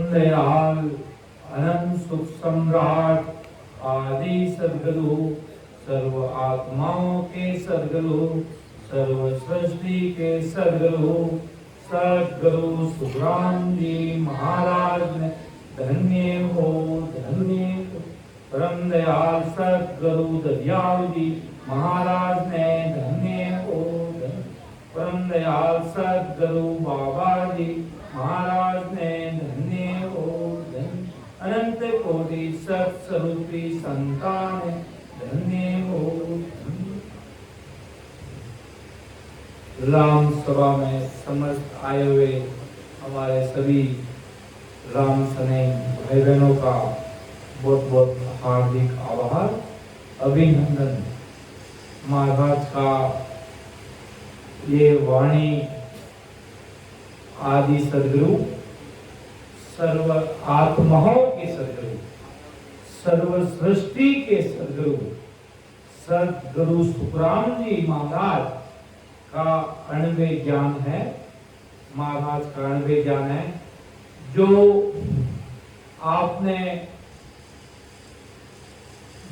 परम दयाल अनंत सुख सम्राट आदि सद्गुरु सर्व आत्माओं के सद्गुरु सर्व सृष्टि के सद्गुरु सद्गुरु सुखराम जी महाराज ने धन्य हो परम दयाल सद्गुरु दयाल जी महाराज ने धन्य हो परम दयाल सद्गुरु बाबा जी महाराज ने धन्य हो अनंत कोटि सत्स्वरूपी संतान धन्य हो। राम सभा में समस्त आए हुए हमारे सभी राम सने भाई बहनों का बहुत बहुत हार्दिक आभार अभिनंदन। महाराज का ये वाणी आदि सद्गुरु सर्व आत्माओं के सद्गुरु सर्व सृष्टि के सद्गुरु सद्गुरु सुखराम जी महाराज का अणुवे ज्ञान है। महाराज का अणुवे ज्ञान है जो आपने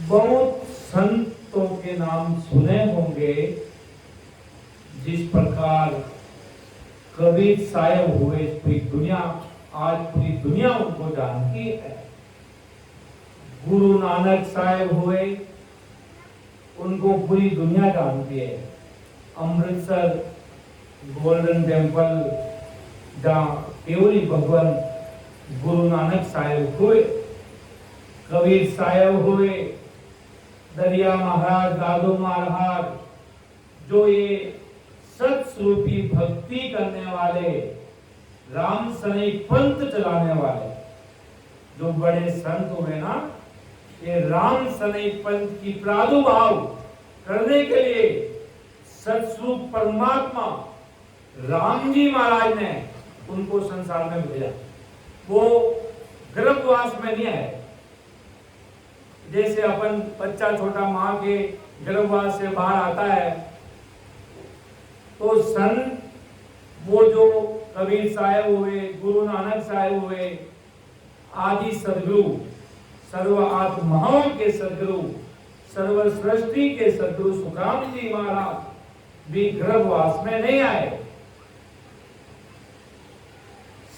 बहुत संतों के नाम सुने होंगे। जिस प्रकार कबीर साहब हुए पूरी दुनिया आज पूरी दुनिया उनको जानती है। गुरु नानक साहब हुए उनको पूरी दुनिया जानती है। अमृतसर गोल्डन टेम्पल जहाँ केवली भगवान गुरु नानक साहब हुए, कबीर साहब हुए, दरिया महाराज, दादू महाराज जो ये सत्स्वरूपी भक्ति करने वाले राम सने पंथ चलाने वाले जो बड़े संत हुए ना, ये राम सने पंथ की प्रादुर्भाव करने के लिए सत्स्वरूप परमात्मा राम जी महाराज ने उनको संसार में भेजा। वो गर्भवास में नहीं आए। जैसे अपन बच्चा छोटा माँ के गर्भवास से बाहर आता है तो संत वो जो कबीर साहब हुए, गुरु नानक साहब हुए, आदि सद्गुरु सर्व आत्माओं के सद्गुरु सर्व सृष्टि के सद्गुरु सुखराम जी महाराज भी गर्भवास में नहीं आए।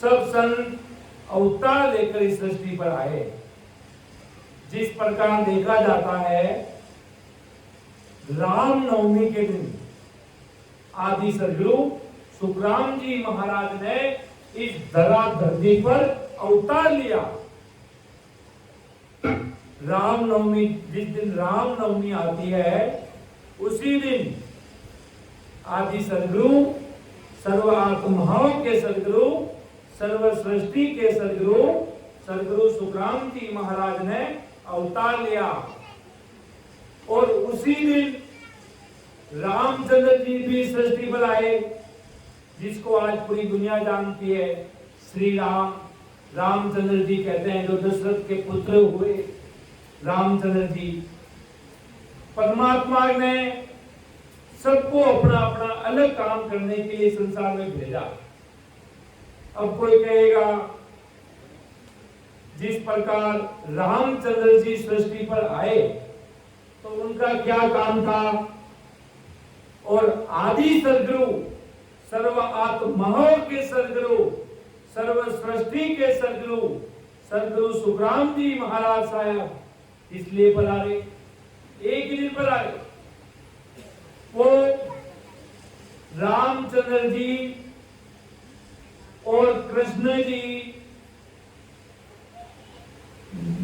सब संत अवतार लेकर इस सृष्टि पर आए। जिस प्रकार देखा जाता है राम नवमी के दिन आदि सद्गुरु सुखराम जी महाराज ने इस धरा धरती पर अवतार लिया। राम नवमी जिस दिन राम नवमी आती है उसी दिन आदि सद्गुरु सर्व आत्माओं के सद्गुरु सर्व सृष्टि के सद्गुरु सद्गुरु सुखराम जी महाराज ने अवतार लिया। और उसी दिन रामचंद्र जी भी सृष्टि पर आए, जिसको आज पूरी दुनिया जानती है। श्री राम रामचंद्र जी कहते हैं जो दशरथ के पुत्र हुए रामचंद्र जी। परमात्मा ने सबको अपना अपना अलग काम करने के लिए संसार में भेजा। अब कोई कहेगा जिस प्रकार रामचंद्र जी सृष्टि पर आए तो उनका क्या काम था। और आदि सद्गुरु सर्व आत्माओं के सद्गुरु सर्व सृष्टि के सद्गुरु सद्गुरु सुखराम जी महाराज साहब इसलिए पधारे, एक ही दिन पधारे। वो रामचंद्र जी और कृष्ण जी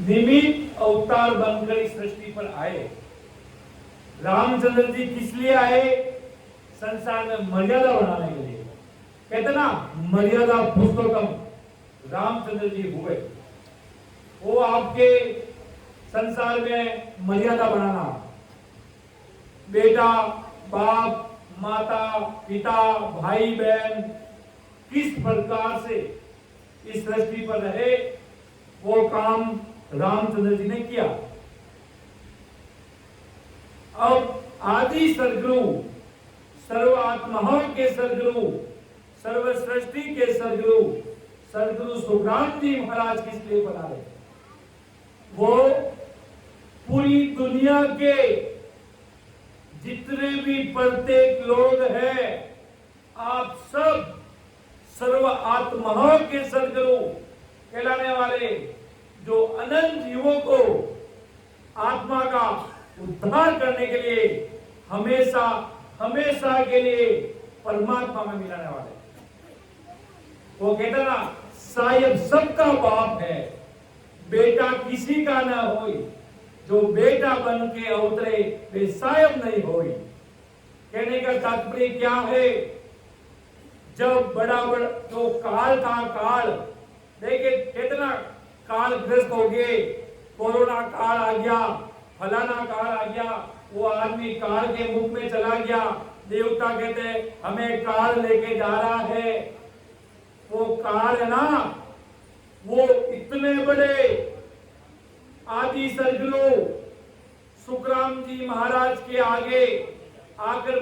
निमित्त अवतार बनकर इस सृष्टि पर आए। रामचंद्र जी किस लिए आए? संसार में मर्यादा बनाने के लिए। कहते ना मर्यादा पुरुषोत्तम रामचंद्र जी हुए। वो आपके संसार में मर्यादा बनाना, बेटा बाप माता पिता भाई बहन किस प्रकार से इस सृष्टि पर रहे, वो काम रामचंद्र जी ने किया। अब आदि सद्गुरु सर्व आत्माओं के सद्गुरु सर्व सृष्टि के सद्गुरु सदगुरु सुखराम जी महाराज किस लिए बना रहे? वो पूरी दुनिया के जितने भी प्रत्येक लोग हैं, आप सब सर्व आत्माओं के सदगुरु कहलाने वाले, जो अनंत जीवों को आत्मा का उद्धार करने के लिए हमेशा हमेशा के लिए परमात्मा में मिलाने वाले। वो कहता ना, साहेब सबका बाप है, बेटा किसी का ना होई, जो बेटा बन के अवतरे वे साहेब नहीं होई। कहने का तात्पर्य क्या है? जब बड़ा जो काल था, काल देखिए कितना काल ग्रस्त हो गए, कोरोना काल आ गया, फलाना काल आ गया, वो आदमी काल के मुख में चला गया। देवता कहते हमें काल लेके जा रहा है। वो काल है ना, वो इतने बड़े आदि सदगुरु सुखराम जी महाराज के आगे आकर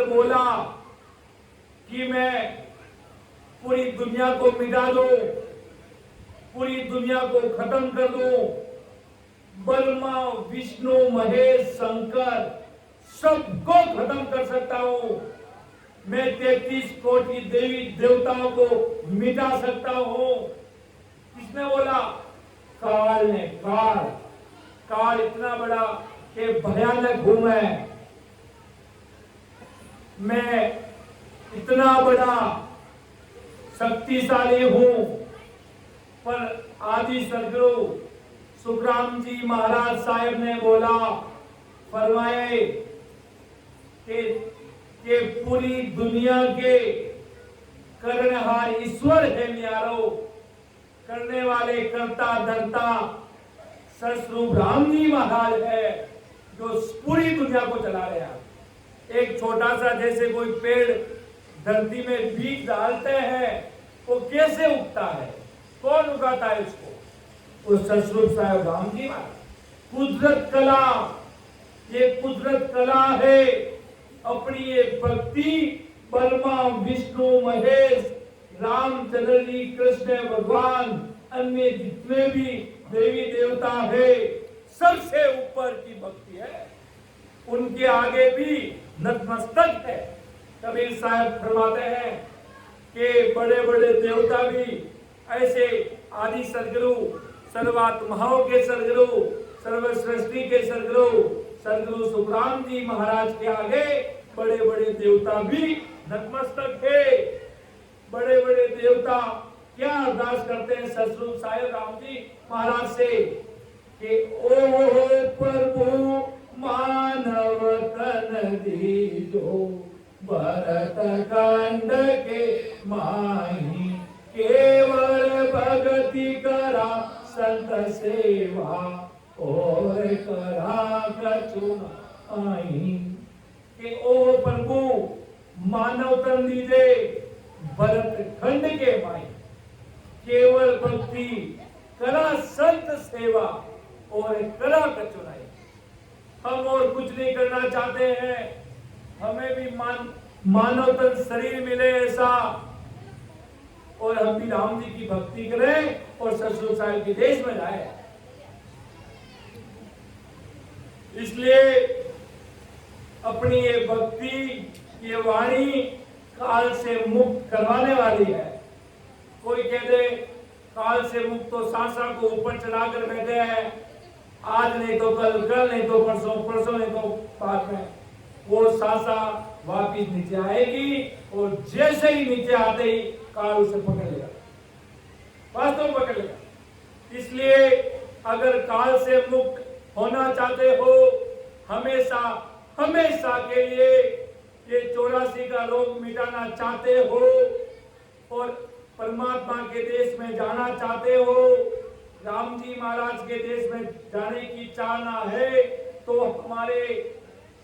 बोला कि मैं पूरी दुनिया को मिटा दूं, पूरी दुनिया को खत्म कर दूं। ब्रह्मा विष्णु महेश शंकर सबको खत्म कर सकता हूं। मैं 33 कोटि देवी देवताओं को मिटा सकता हूं। किसने बोला? काल ने। काल इतना बड़ा कि भयानक हूं मैं इतना बड़ा शक्तिशाली हूं। पर आदि सदगुरु सुखराम जी महाराज साहब ने बोला, फरमाए कि पूरी दुनिया के करनहार ईश्वर है न्यारो, करने वाले करता धरता सतस्वरूप राम जी महाराज है, जो पूरी दुनिया को चला रहे हैं। एक छोटा सा जैसे कोई पेड़ धरती में बीज डालते हैं, वो कैसे उगता है? कौन उगाता है उसको? वो सतस्वरूप साहब राम जी महाराज। कुदरत कला, ये कुदरत कला है। अपनी ये भक्ति ब्रह्मा विष्णु महेश रामचंद्र जी कृष्ण भगवान अन्य जितने भी देवी देवता है, सबसे ऊपर की भक्ति है। उनके आगे भी नतमस्तक है। कबीर साहब फरमाते हैं कि बड़े बड़े देवता भी ऐसे आदि सदगुरु सर्वात्माओं के सदगुरु सर्व सृष्टि के सदगुरु सुखराम जी महाराज के आगे बड़े बड़े देवता भी नतमस्तक है। बड़े बड़े देवता क्या अरदास करते हैं सतस्वरूप साहिब राम जी महाराज से कि ओ प्रभु मानव तन दीजो, भरत खंड के माही, केवल भक्ति करा संत सेवा, और करा कछु आई। कि ओ प्रभु मानव तन दीजे, भरत खंड के माई, केवल भक्ति करा संत सेवा, और करा कछु नहीं। हम और कुछ नहीं करना चाहते हैं, हमें भी मानव तन शरीर मिले ऐसा, और हम भी राम जी की भक्ति करें और सतस्वरूप साहिब के देश में जाए। इसलिए अपनी ये भक्ति, ये वाणी काल से मुक्त करवाने वाली है। कोई कह दे काल से मुक्त तो सांसा को ऊपर चढ़ाकर बैठे हैं, आज नहीं तो कल, कल नहीं तो परसों, परसों नहीं तो बाद में। वो सांसा वापिस नीचे आएगी, और जैसे ही नीचे आते ही काल उसे पकड़ लेगा, वास्तव में पकड़ लेगा। इसलिए अगर काल से मुक्त होना चाहते हो, हमेशा हमेशा के लिए ये 84 का रोग मिटाना चाहते हो, और परमात्मा के देश में जाना चाहते हो, राम जी महाराज के देश में जाने की चाहना है, तो हमारे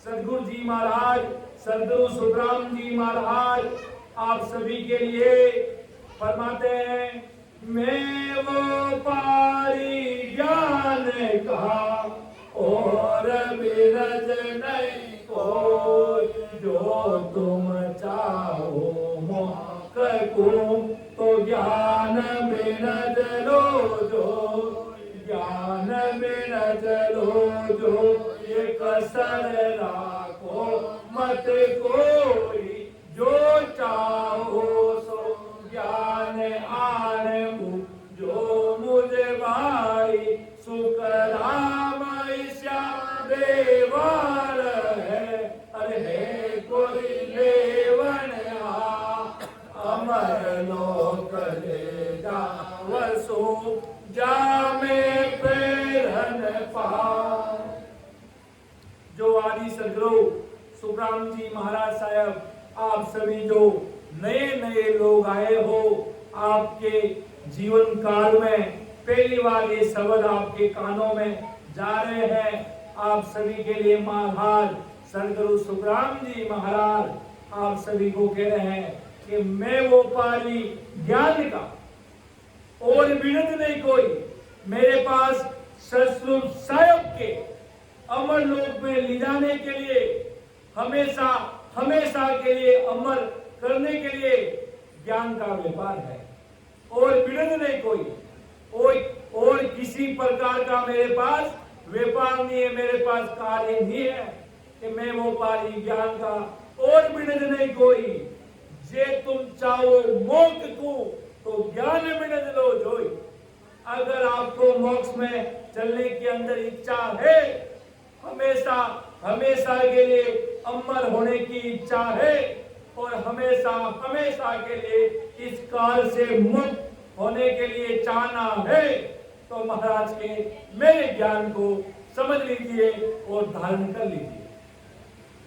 सदगुरु जी महाराज, सदगुरु सुखराम जी महाराज आप सभी के लिए फरमाते हैं, मैं वो पारी ज्ञान का और बिरज नहीं कोई, जो तुम चाहो मोह सकूं तो ज्ञान में न जलो जो, ज्ञान में न जलो जो, ये कसर राखो मत कोई, जो चाहो सो ज्ञान आने जो मुझे भाई, सुख राम श्याम देवार है, अरे है कोई लेवन अमर लोक ले जा वसु जामे प्रेरण पा। जो आदि सदगुरु सुखराम जी महाराज साहब, आप सभी जो नए नए लोग आए हो, आपके जीवन काल में पहली बार ये शब्द आपके कानों में जा रहे हैं, आप सभी के लिए महाराज सदगुरु सुखराम जी महाराज आप सभी को कह रहे हैं कि मैं वो पारी ज्ञान का और विनत नहीं कोई, मेरे पास सतसंग साहिब के अमर लोक में ले जाने के लिए, हमेशा हमेशा के लिए अमर करने के लिए ज्ञान का व्यापार है और विनत नहीं कोई, और किसी प्रकार का मेरे पास व्यापार नहीं है, मेरे पास कार्य नहीं है कि मैं वो पारी ज्ञान का और विनत नहीं कोई। जे तुम चाहो मोक्ष को तो ज्ञान विनत लो जोई। अगर आपको मोक्ष में चलने के अंदर इच्छा है, हमेशा हमेशा के लिए अमर होने की इच्छा है और हमेशा हमेशा के लिए इस काल से मुक्त होने के लिए चाहना है, तो महाराज के मेरे ज्ञान को समझ लीजिए और धारण कर लीजिए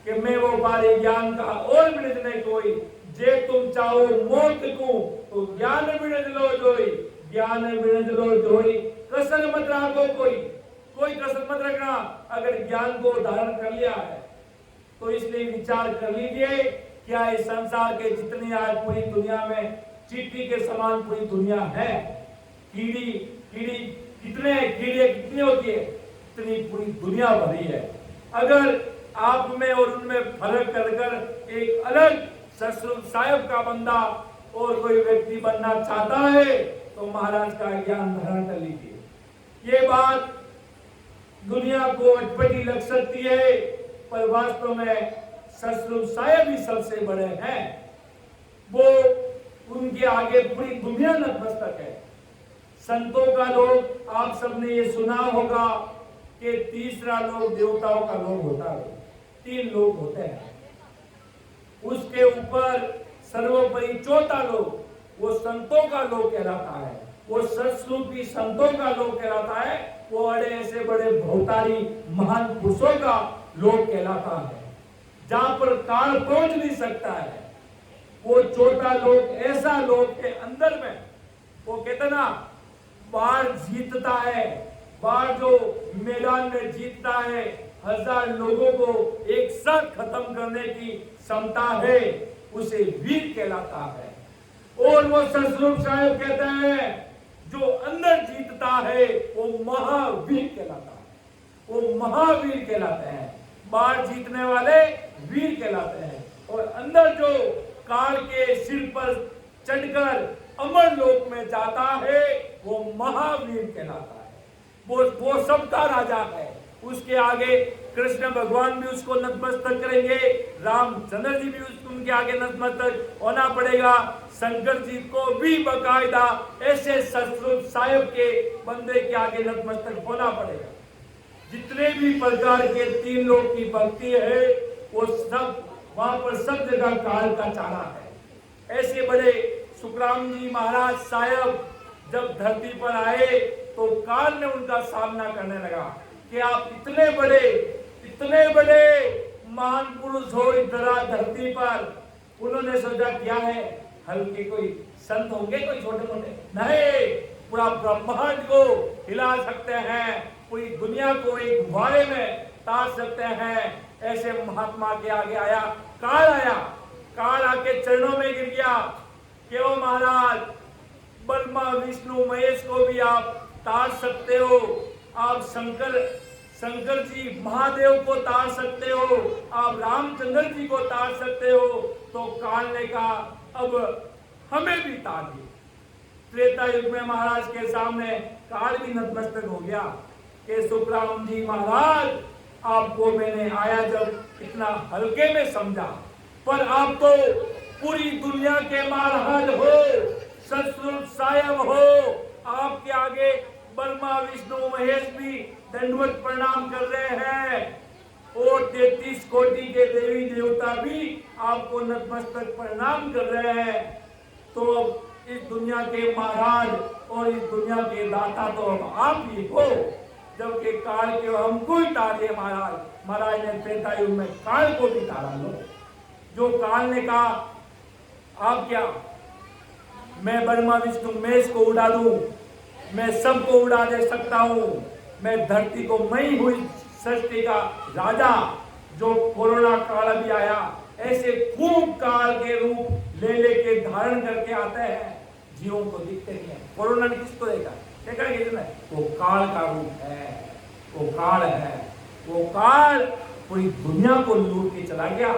कि मैं वो पारे ज्ञान का और विनत नहीं कोई। जे तुम चाहो मोक्ष को तो ज्ञान विनत लो जोई, ज्ञान विनत लो जोई। कसर मत रखो, कोई कसर मत रखना। अगर ज्ञान को धारण कर लिया है तो इसलिए विचार कर लीजिए, क्या इस संसार के जितने आज पूरी दुनिया में चींटी के समान पूरी दुनिया है, कीड़ी कितने कीड़े कितनी होती है, इतनी पूरी दुनिया भरी है। अगर आप में और उनमें फर्क कर एक अलग सतसंग साहिब का बंदा और कोई व्यक्ति बनना चाहता है तो महाराज का ज्ञान धारण कर लीजिए। ये बात दुनिया को अटपटी लग सकती है, पर वास्तव में सतसंग साहिब ही सबसे बड़े हैं। वो उनके आगे पूरी दुनिया नतमस्तक है। संतों का लोक आप सबने ये सुना होगा कि तीसरा लोक देवताओं का लोक होता है, 3 लोक होते हैं। उसके ऊपर सर्वोपरि चौथा लोक वो संतों का लोक कहलाता है, वो सत्स्वरूपी संतों का लोक कहलाता है। वो बड़े ऐसे बड़े भौतारी महान पुरुषों का लोक कहलाता है, जहां पर काल पहुंच नहीं सकता है। वो चौथा लोक ऐसा लोक के अंदर में वो कहते ना, बाढ़ जीतता है, बाढ़ जो मैदान में जीतता है, 1000 लोगों को एक साथ खत्म करने की क्षमता है, उसे वीर कहलाता है। और वो सतस्वरूप साहिब कहते हैं जो अंदर जीतता है वो महावीर कहलाता है, वो महावीर कहलाते हैं। बाढ़ जीतने वाले वीर कहलाते हैं और अंदर जो काल के सिर पर चढ़कर अमर लोक में जाता है वो महावीर कहलाता है। वो सबका राजा है। उसके आगे कृष्ण भगवान भी उसको नतमस्तक करेंगे, रामचंद्र जी भी उनके आगे नतमस्तक होना पड़ेगा, शंकर जी को भी बकायदा ऐसे सतसंग साहिब के बंदे के आगे नतमस्तक होना पड़ेगा। जितने भी प्रकार के 3 लोक की भक्ति है वो सब वहां पर सब जगह काल का चारा है। ऐसे बड़े सुखराम जी महाराज साहब जब धरती पर आए तो काल ने उनका सामना करने लगा कि आप इतने बड़े महान पुरुष हो इस धरती पर। उन्होंने सोचा क्या है, हल्के कोई संत होंगे, कोई छोटे मोटे नहीं, पूरा ब्रह्मांड को हिला सकते हैं, पूरी दुनिया को एक गुब्बारे में तार सकते हैं। ऐसे महात्मा के आगे आया, काल आके चरणों में गिर गया कि ओ महाराज, ब्रह्मा विष्णु महेश को भी आप तार सकते हो, आप शंकर जी महादेव को तार सकते हो, आप रामचंद्र जी को तार सकते हो। तो काल ने कहा अब हमें भी तार दिए। त्रेता युग में महाराज के सामने काल भी नतमस्तक हो गया कि सुखराम जी महाराज, आपको मैंने आया जब इतना हल्के में समझा, पर आप तो पूरी दुनिया के महाराज हो, सतरूप सायब हो। आपके आगे ब्रह्मा विष्णु महेश भी दंडवत प्रणाम कर रहे हैं और 33 कोटि के देवी देवता भी आपको नतमस्तक प्रणाम कर रहे हैं। तो इस दुनिया के महाराज और इस दुनिया के दाता तो अब आप ही हो, जबकि काल के हमको ही तारे महाराज। महाराज ने त्रेता युग में काल को भी तारा लो। जो काल ने कहा आप क्या, मैं ब्रह्मा विष्णु महेश को उड़ा दूं, मैं सबको उड़ा दे सकता हूं, मैं धरती को मई हुई सृष्टि का राजा। जो कोरोना काल अभी आया, ऐसे खूब काल के रूप ले लेके धारण करके आते हैं, जीवों को दिखते नहीं है। कोरोना ने किसको देखा, देखा किसने? वो काल का रूप है, वो काल है। वो काल पूरी दुनिया को लूट के चला गया,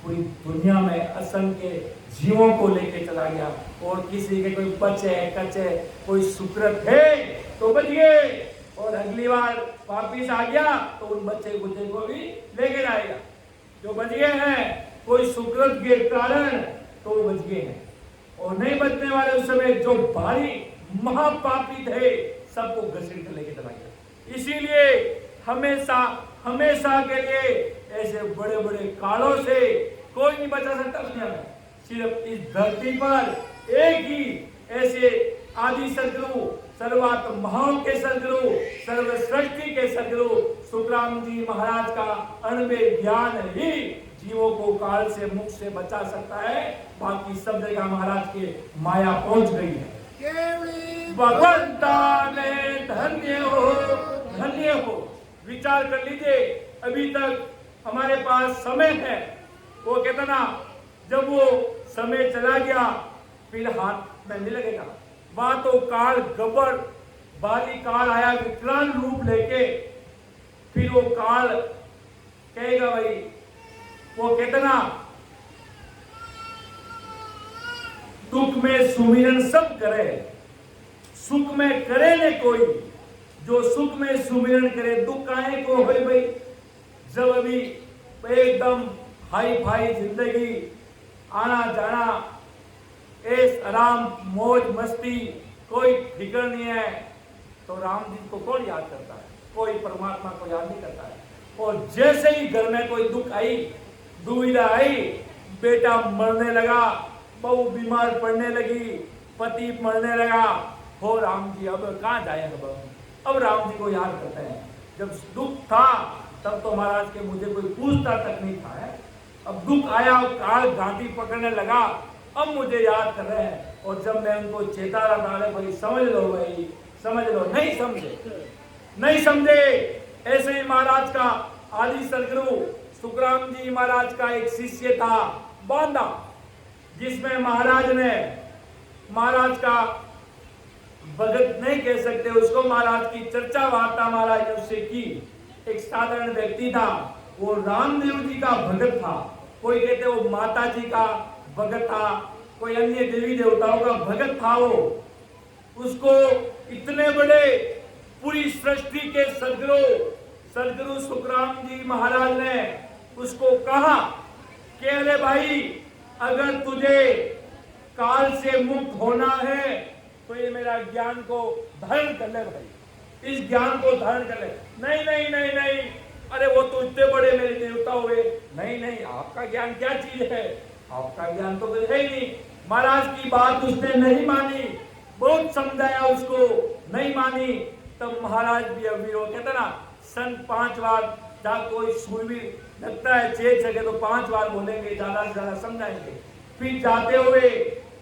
पूरी दुनिया में असंख्य जीवों को लेके चला गया। और किसी के कोई बचे कचे कोई सुकृत है तो बच गए, और अगली बार वापिस आ गया तो उन बच्चे कुत्ते को भी लेके जाएगा। जो बच गए हैं कोई सुकृत के कारण तो वो बच गए हैं, और नहीं बचने वाले उस समय जो भारी महापापी थे सबको घसीट कर लेके चला गया। इसीलिए हमेशा हमेशा के लिए ऐसे बड़े बड़े कालों से कोई नहीं बचा सकता दुनिया में। सिर्फ इस धरती पर एक ही ऐसे आदि सदगुरु, सर्वात्माओं के सदगुरु, सर्व सृष्टि के सदगुरु सुखराम जी महाराज का अनबे ज्ञान ही जीवों को काल से मुख से बचा सकता है। बाकी सब जगह महाराज के माया पहुंच गई है। भगवंता ने धन्य हो, धन्य हो। विचार कर लीजिए, अभी तक हमारे पास समय है। वो कहता ना, जब वो समय चला गया फिर हाथ में नहीं लगेगा। वहां तो काल गब्बर बाली काल आया विकराल रूप लेके, फिर वो काल कहेगा भाई, वो कहता ना, दुख में सुमिरन सब करे, सुख में करे ने कोई, जो सुख में सुमिरन करे दुख काहे को होई भाई। जब अभी एकदम हाई फाई जिंदगी, आना जाना, ऐश आराम मौज मस्ती, कोई फिक्र नहीं है, तो राम जी को कौन याद करता है? कोई परमात्मा को याद नहीं करता है। और जैसे ही घर में कोई दुख आई, दुविधा आई, बेटा मरने लगा, बहू बीमार पड़ने लगी, पति मरने लगा, हो राम जी अब कहाँ जाए? अब राम जी को याद करते हैं। जब दुख था तब तो महाराज के मुझे कोई पूछता तक नहीं था है। अब दुख आया, काल घाटी पकड़ने लगा, अब मुझे याद कर रहे हैं। और जब मैं उनको चेता रहा था, भाई समझ लो, भाई समझ लो, नहीं समझे, नहीं समझे। ऐसे ही महाराज का आदि सदगुरु सुखराम जी महाराज का एक शिष्य था बांदा, जिसमें महाराज ने, महाराज का भगत नहीं कह सकते उसको, महाराज की चर्चा वार्ता महाराज ने उससे की। एक साधारण व्यक्ति था, वो रामदेव जी का भगत था, कोई कहते वो माता जी का भगत था, कोई अन्य देवी देवताओं का भगत था। वो उसको इतने बड़े पूरी सृष्टि के सदगुरु सुखराम जी महाराज ने उसको कहा कि अरे भाई, अगर तुझे काल से मुक्त होना है तो ये मेरा ज्ञान को धारण कर ले भाई, इस ज्ञान को धारण कर ले। नहीं नहीं नहीं नहीं, अरे वो तो इतने बड़े मेरे देवता हुए, नहीं नहीं, आपका ज्ञान क्या चीज है? आपका ज्ञान तो कुछ है ही नहीं। महाराज की बात उसने नहीं मानी, बहुत समझाया उसको, नहीं मानी। तब महाराज भी अभी वो कहते ना, सन 5 बार जहाँ कोई सूरवीर लगता है 6 जगह तो 5 बार बोलेंगे, ज्यादा से ज्यादा समझाएंगे। फिर जाते हुए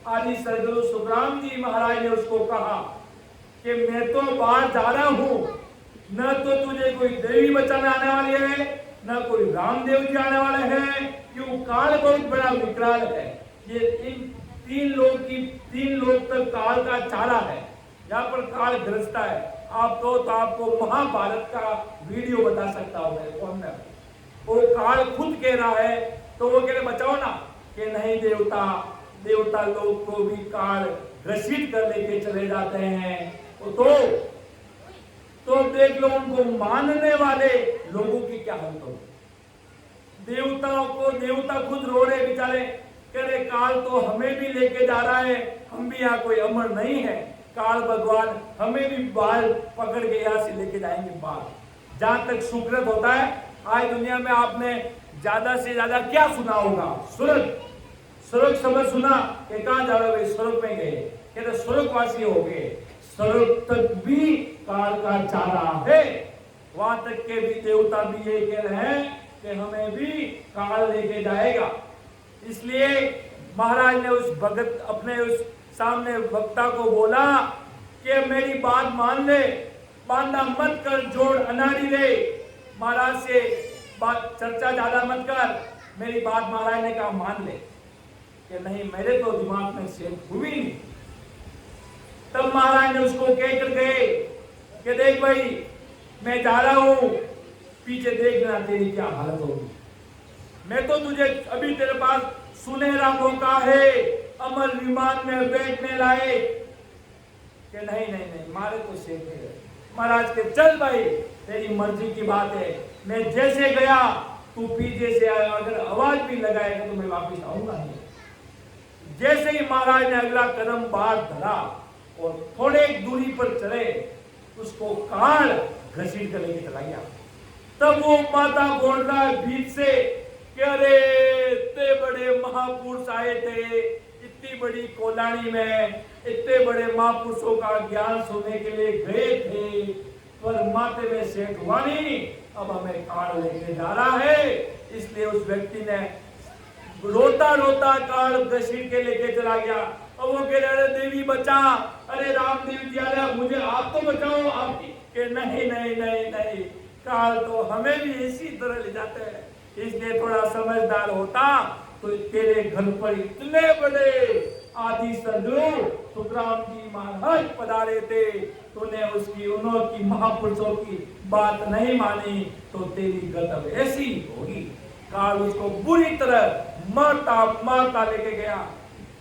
आदि सदगुरु सुखराम जी महाराज ने उसको कहा कि मैं तो बाहर जा रहा हूं, न तो तुझे कोई देवी बचाने आने वाली है, न कोई रामदेव जी आने वाले हैं, क्यों काल बहुत बड़ा विकराल है। ये इन 3 लोग तक काल का चारा है, यहाँ पर काल ग्रसता है। आपको तो आपको महाभारत का वीडियो बता सकता हूँ मैं, कौन में वो काल खुद कह रहा है, तो वो कह रहे बचाओ ना, कि नहीं देवता, देवता लोग को भी काल घसीट कर लेके चले जाते हैं। तो देख लो उनको मानने वाले लोगों की क्या हालत होगी। देवताओं को देवता खुद रो रहे बेचारे, कह रहे काल तो हमें भी लेके जा रहा है, हम भी यहाँ कोई अमर नहीं है, काल भगवान हमें भी बाल पकड़ के यहाँ से लेके जाएंगे बाल। जहां तक सुकृत होता है, आज दुनिया में आपने ज्यादा से ज्यादा क्या सुना होगा? स्वर्ग। स्वर्ग शब्द सुना कि कहां जा रहे? स्वर्ग में गए, कहते स्वर्गवासी हो गए। स्वर्ग तक भी काल का जा रहा है, वहां तक के भी देवता भी ये कह रहे हैं कि हमें भी काल लेके जाएगा। इसलिए महाराज ने उस भगत अपने उस सामने वक्ता को बोला कि मेरी बात मान ले, बांधा मत कर, जोड़ अनाड़ी रे। महाराज से बात चर्चा ज्यादा मत कर, मेरी बात महाराज ने कहा मान ले, कि नहीं मेरे तो दिमाग में सेट हुई नहीं। तब महाराज ने उसको कह कर गए कि देख भाई मैं जा रहा हूं, पीछे देखना तेरी क्या हालत होगी। मैं तो तुझे अभी तेरे पास सुनहरा मौका है अमर विमान में बैठने लाए, कि नहीं नहीं नहीं मारे तो सेठ है। महाराज के चल भाई तेरी मर्जी की बात है, मैं जैसे गया तू पीछे से आया, अगर आवाज भी लगाएगा तो मैं वापिस आऊंगा नहीं। जैसे ही महाराज ने अगला कदम बाहर धरा और थोड़े दूरी पर चले, उसको काल घसीट कर लेके चला गया। तब वो माता बोल रहा है बीच से कि अरे इतने बड़े महापुरुष आए थे, इतनी बड़ी कोलानी में इतने बड़े महापुरुषों का ज्ञान सुनने के लिए गए थे, पर माथे में सेठ हुआ नहीं, अब हमें काल लेके जा रहा है। इसलिए उस व्यक्ति ने रोता रोता काल घसीट के लेके चला गया। अब वो कह रहे देवी बचा, अरे रामदेव जी अरे मुझे आप तो बचाओ, आप के नहीं नहीं नहीं नहीं, काल तो हमें भी इसी तरह ले जाते हैं। इसलिए थोड़ा समझदार होता तो तेरे घर पर इतने बड़े आदि सदगुरु सुखराम जी महाराज पधारे थे, तूने उसकी उन्होंने महापुरुषों की बात नहीं मानी तो तेरी गत ऐसी होगी। काल उसको बुरी तरह मारता लेके गया।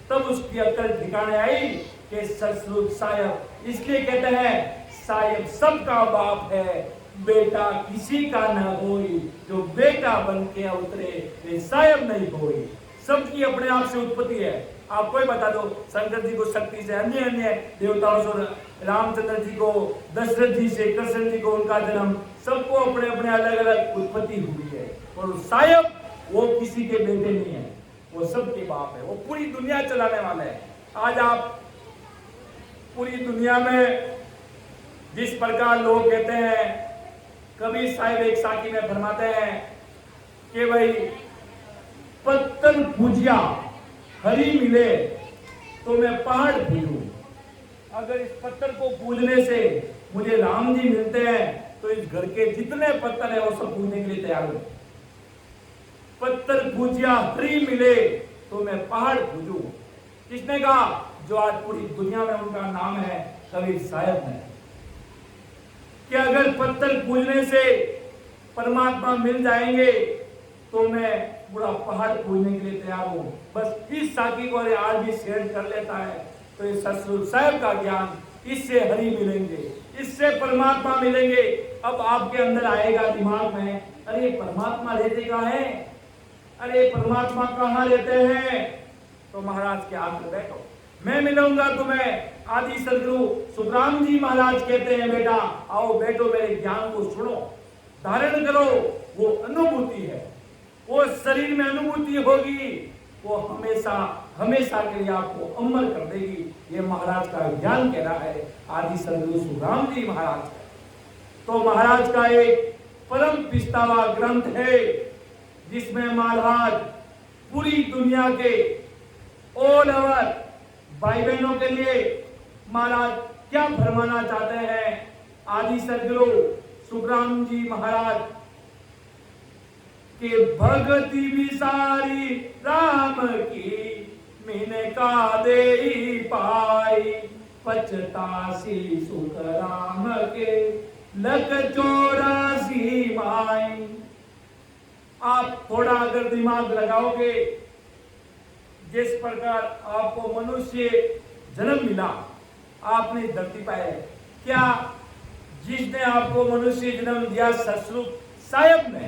तब उसकी अकल ठिकाने आई कि ससुर सायब, इसलिए कहते हैं सायब सबका बाप है, बेटा किसी का न होई, जो बेटा बन के उतरे वे सायब नहीं होई। सबकी अपने आप से उत्पत्ति है। आपको ही बता दो, शंकर जी को शक्ति से, अन्य अन्य देवताओं से, रामचंद्र जी को दशरथ जी से, कृष्ण जी को उनका जन्म, सबको अपने अपने अलग अलग उत्पत्ति हुई है। और सायब वो किसी के बेटे नहीं है, वो सबके बाप है, वो पूरी दुनिया चलाने वाला है। आज आप पूरी दुनिया में जिस प्रकार लोग कहते हैं, कबीर साहिब एक साखी में फरमाते हैं कि भाई पत्थर पूजिया हरी मिले तो मैं पहाड़ पूजूं। अगर इस पत्थर को पूजने से मुझे राम जी मिलते हैं तो इस घर के जितने पत्थर है वो सब पूजने के लिए तैयार हूं। पत्थर पूजिया हरी मिले तो मैं पहाड़ पूजूं। किसने कहा? जो आज पूरी दुनिया में उनका नाम है, कबीर साहिब ने, कि अगर पत्थर पूजने से परमात्मा मिल जाएंगे तो मैं पूरा पहाड़ पूजने के लिए तैयार हूं। बस इस साकी को आज भी शेयर कर लेता है तो ये ससुर साहब का ज्ञान, इससे हरि मिलेंगे, इससे परमात्मा मिलेंगे। अब आपके अंदर आएगा दिमाग में, अरे परमात्मा रहते कहाँ है, अरे परमात्मा कहाँ रहते हैं? तो महाराज के आगे बैठो, मैं मिलूंगा तुम्हें। आदि सदगुरु सुखराम जी महाराज कहते हैं बेटा आओ बैठो, मेरे ज्ञान को सुनो, धारण करो। वो अनुभूति है, वो शरीर में अनुभूति होगी, वो हमेशा हमेशा के लिए आपको अमर कर देगी। ये महाराज का ज्ञान कह रहा है आदि सदगुरु सुखराम जी महाराज। तो महाराज का एक परम पिछतावा ग्रंथ है जिसमें महाराज पूरी दुनिया के ऑल ओवर भाई बहनों के लिए महाराज क्या फरमाना चाहते हैं। आदि सदगुरु सुखराम जी महाराज के भगति विसारी राम की मैंने का दे पाई, पचतासी सुखराम के लख 84 माई। आप थोड़ा अगर दिमाग लगाओगे, जिस प्रकार आपको मनुष्य जन्म मिला, आपने धरती पर है, क्या जिसने आपको मनुष्य जन्म दिया ससुर साहेब ने,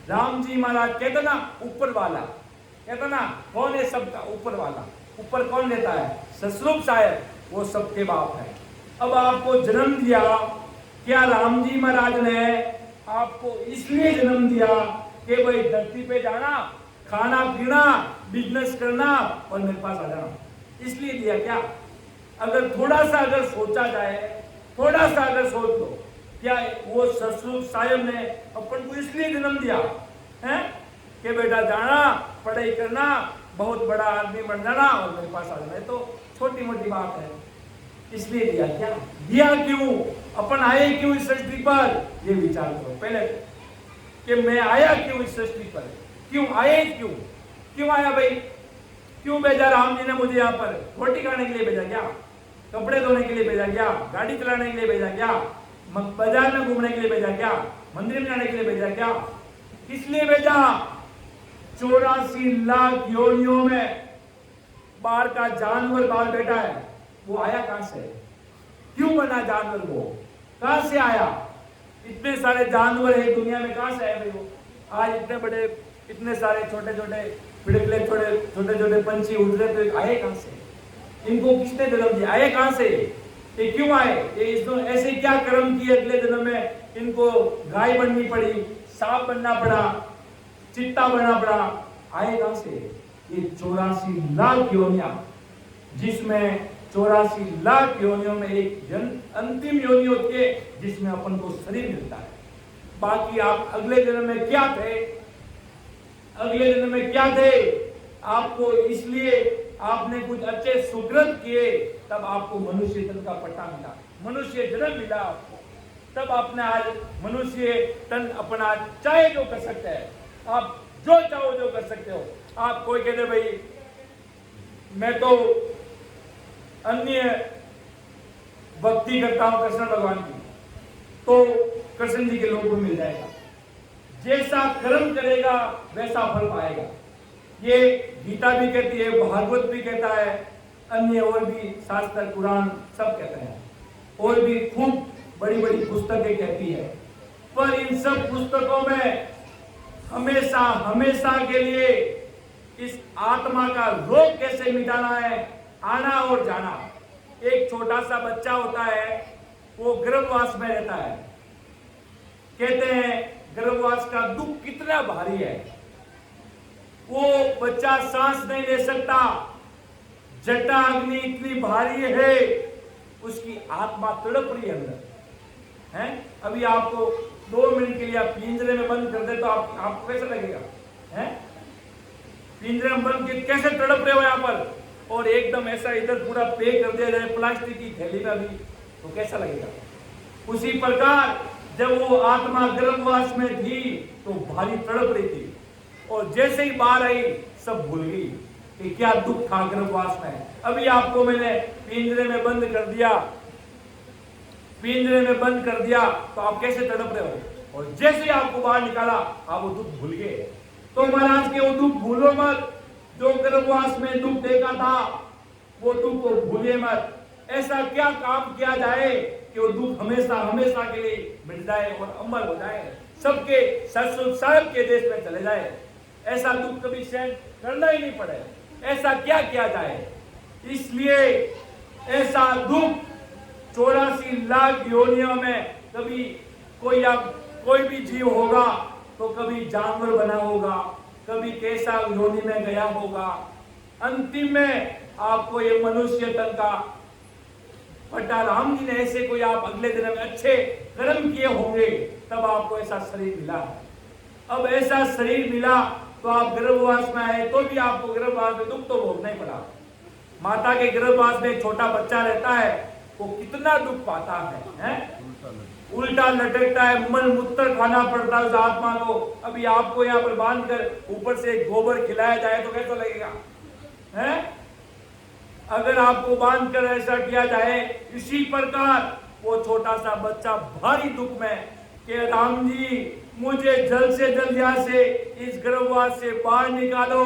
राम जी महाराज कहते ना ऊपर वाला, कहते ना कौन है सबका ऊपर वाला, ऊपर कौन लेता है, ससुर साहेब, वो सबके बाप है। अब आपको जन्म दिया, क्या राम जी महाराज ने आपको इसलिए जन्म दिया कि भाई धरती पे जाना, खाना पीना, बिजनेस करना और मेरे पास आ जाना, इसलिए दिया क्या? अगर थोड़ा सा अगर सोचा जाए, थोड़ा सा अगर सोच लो, क्या वो ससुर साहेब ने अपन को इसलिए जन्म दिया है कि बेटा जाना, पढ़ाई करना, बहुत बड़ा आदमी बन जाना और मेरे पास आ जाना? तो छोटी मोटी बात है, इसलिए दिया क्या? दिया क्यों? अपन आए क्यों इस सृष्टि पर? ये विचार करो पहले कि मैं आया क्यों इस सृष्टि पर, क्यों आए, क्यों आया भाई? क्यों भेजा राम जी ने मुझे यहाँ पर? रोटी खाने के लिए भेजा क्या? कपड़े धोने के लिए भेजा क्या? गाड़ी चलाने के लिए भेजा क्या? बाजार में घूमने के लिए भेजा क्या? मंदिर में जाने के लिए भेजा क्या? किस लिए भेजा? 84 लाख योनियों में बाहर का जानवर बाहर बैठा है, वो आया कहां से? क्यों बना जानवर? वो कहां से आया? इतने सारे जानवर है दुनिया में, कहां से आए भाई वो? आज इतने बड़े, इतने सारे छोटे छोटे पिड़कले, छोटे छोटे पंछी उड़ रहे, तो आए कहां से? इनको किसने जन्म दिया? आए कहां से? ये क्यों आए? ये इसमें ऐसे क्या कर्म किए अगले जन्म में इनको गाय बननी पड़ी, सांप बनना पड़ा, चिट्टा बनना पड़ा? आए कहां से? ये 84 लाख योनियां, जिसमें 84 लाख योनियों में एक अंतिम योनि होती है जिसमें अपन को शरीर मिलता है। बाकी आप अगले जन्म में क्या थे, अगले जन्म में क्या थे? आपको इसलिए आपने कुछ अच्छे सुकृत किए, तब आपको मनुष्य तन का पट्टा मिला, मनुष्य जन्म मिला आपको, तब आपने आज मनुष्य तन अपना चाहे जो कर सकते हैं, आप जो चाहो जो कर सकते हो। आप कोई कहते भाई मैं तो अन्य भक्ति करता हूं कृष्ण भगवान की, तो कृष्ण जी के लोग को मिल जाएगा, जैसा कर्म करेगा वैसा फल पाएगा। ये गीता भी कहती है, भागवत भी कहता है, अन्य और भी शास्त्र कुरान सब कहते हैं, और भी खूब बड़ी बड़ी पुस्तकें कहती है। पर इन सब पुस्तकों में हमेशा हमेशा के लिए इस आत्मा का रोग कैसे मिटाना है, आना और जाना। एक छोटा सा बच्चा होता है, वो गर्भवास में रहता है, कहते हैं गर्भवास का दुख कितना भारी है, वो बच्चा सांस नहीं ले सकता, जटा अग्नि इतनी भारी है, उसकी आत्मा तड़प रही है अंदर है। अभी आपको 2 मिनट के लिए आप पिंजरे में बंद कर दे तो आपको कैसा लगेगा है? पिंजरे में बंद के कैसे तड़प रहे हो यहाँ पर, और एकदम ऐसा इधर पूरा पे कर दिया जाए प्लास्टिक की थैली में भी, तो कैसा लगेगा? उसी प्रकार जब वो आत्मा गर्भवास में थी तो भारी तड़प रही थी, और जैसे ही बाहर आई सब भूल गई कि क्या दुख था गर्भवास में। अभी आपको मैंने पिंजरे में बंद कर दिया, पिंजरे में बंद कर दिया तो आप कैसे तड़प रहे हो, और जैसे ही आपको बाहर निकाला आप वो दुख भूल गए। तो महाराज के वो दुख भूलो मत, जो गर्भवास में दुख देखा था वो दुख को भूलिए मत। ऐसा क्या काम किया जाए कि वो दुख हमेशा हमेशा के लिए मिट जाए और अमर हो जाए, सबके ससुर साहब के देश में चले जाए, ऐसा दुख कभी सहन करना ही नहीं पड़े। ऐसा क्या किया जाए? इसलिए ऐसा दुख 84 लाख योनियों में कभी कोई भी जीव होगा तो कभी जानवर बना होगा, कभी कैसा योनि में गया होगा, अंतिम में आपको ये मनुष्य तन का पट्टा राम जी ने ऐसे कोई आप अगले दिन में अच्छे कर्म किए होंगे तब आपको ऐसा शरीर मिला है। अब ऐसा शरीर मिला तो आप गर्भवास में आए तो भी आपको गर्भवास में दुख तो भोगना ही पड़ा। माता के गर्भवास में एक छोटा बच्चा रहता है, वो कितना दुख पाता है? उल्टा लटकता है, मल मूत्र खाना पड़ता है उस आत्मा को। अभी आपको यहाँ पर बांध कर ऊपर से गोबर खिलाया जाए तो कैसा लगेगा है? अगर आपको बांध कर ऐसा किया जाए, इसी प्रकार वो छोटा सा बच्चा भारी दुख में कि राम जी मुझे जल्द से जल्द यहाँ से इस गर्भवास से बाहर निकालो,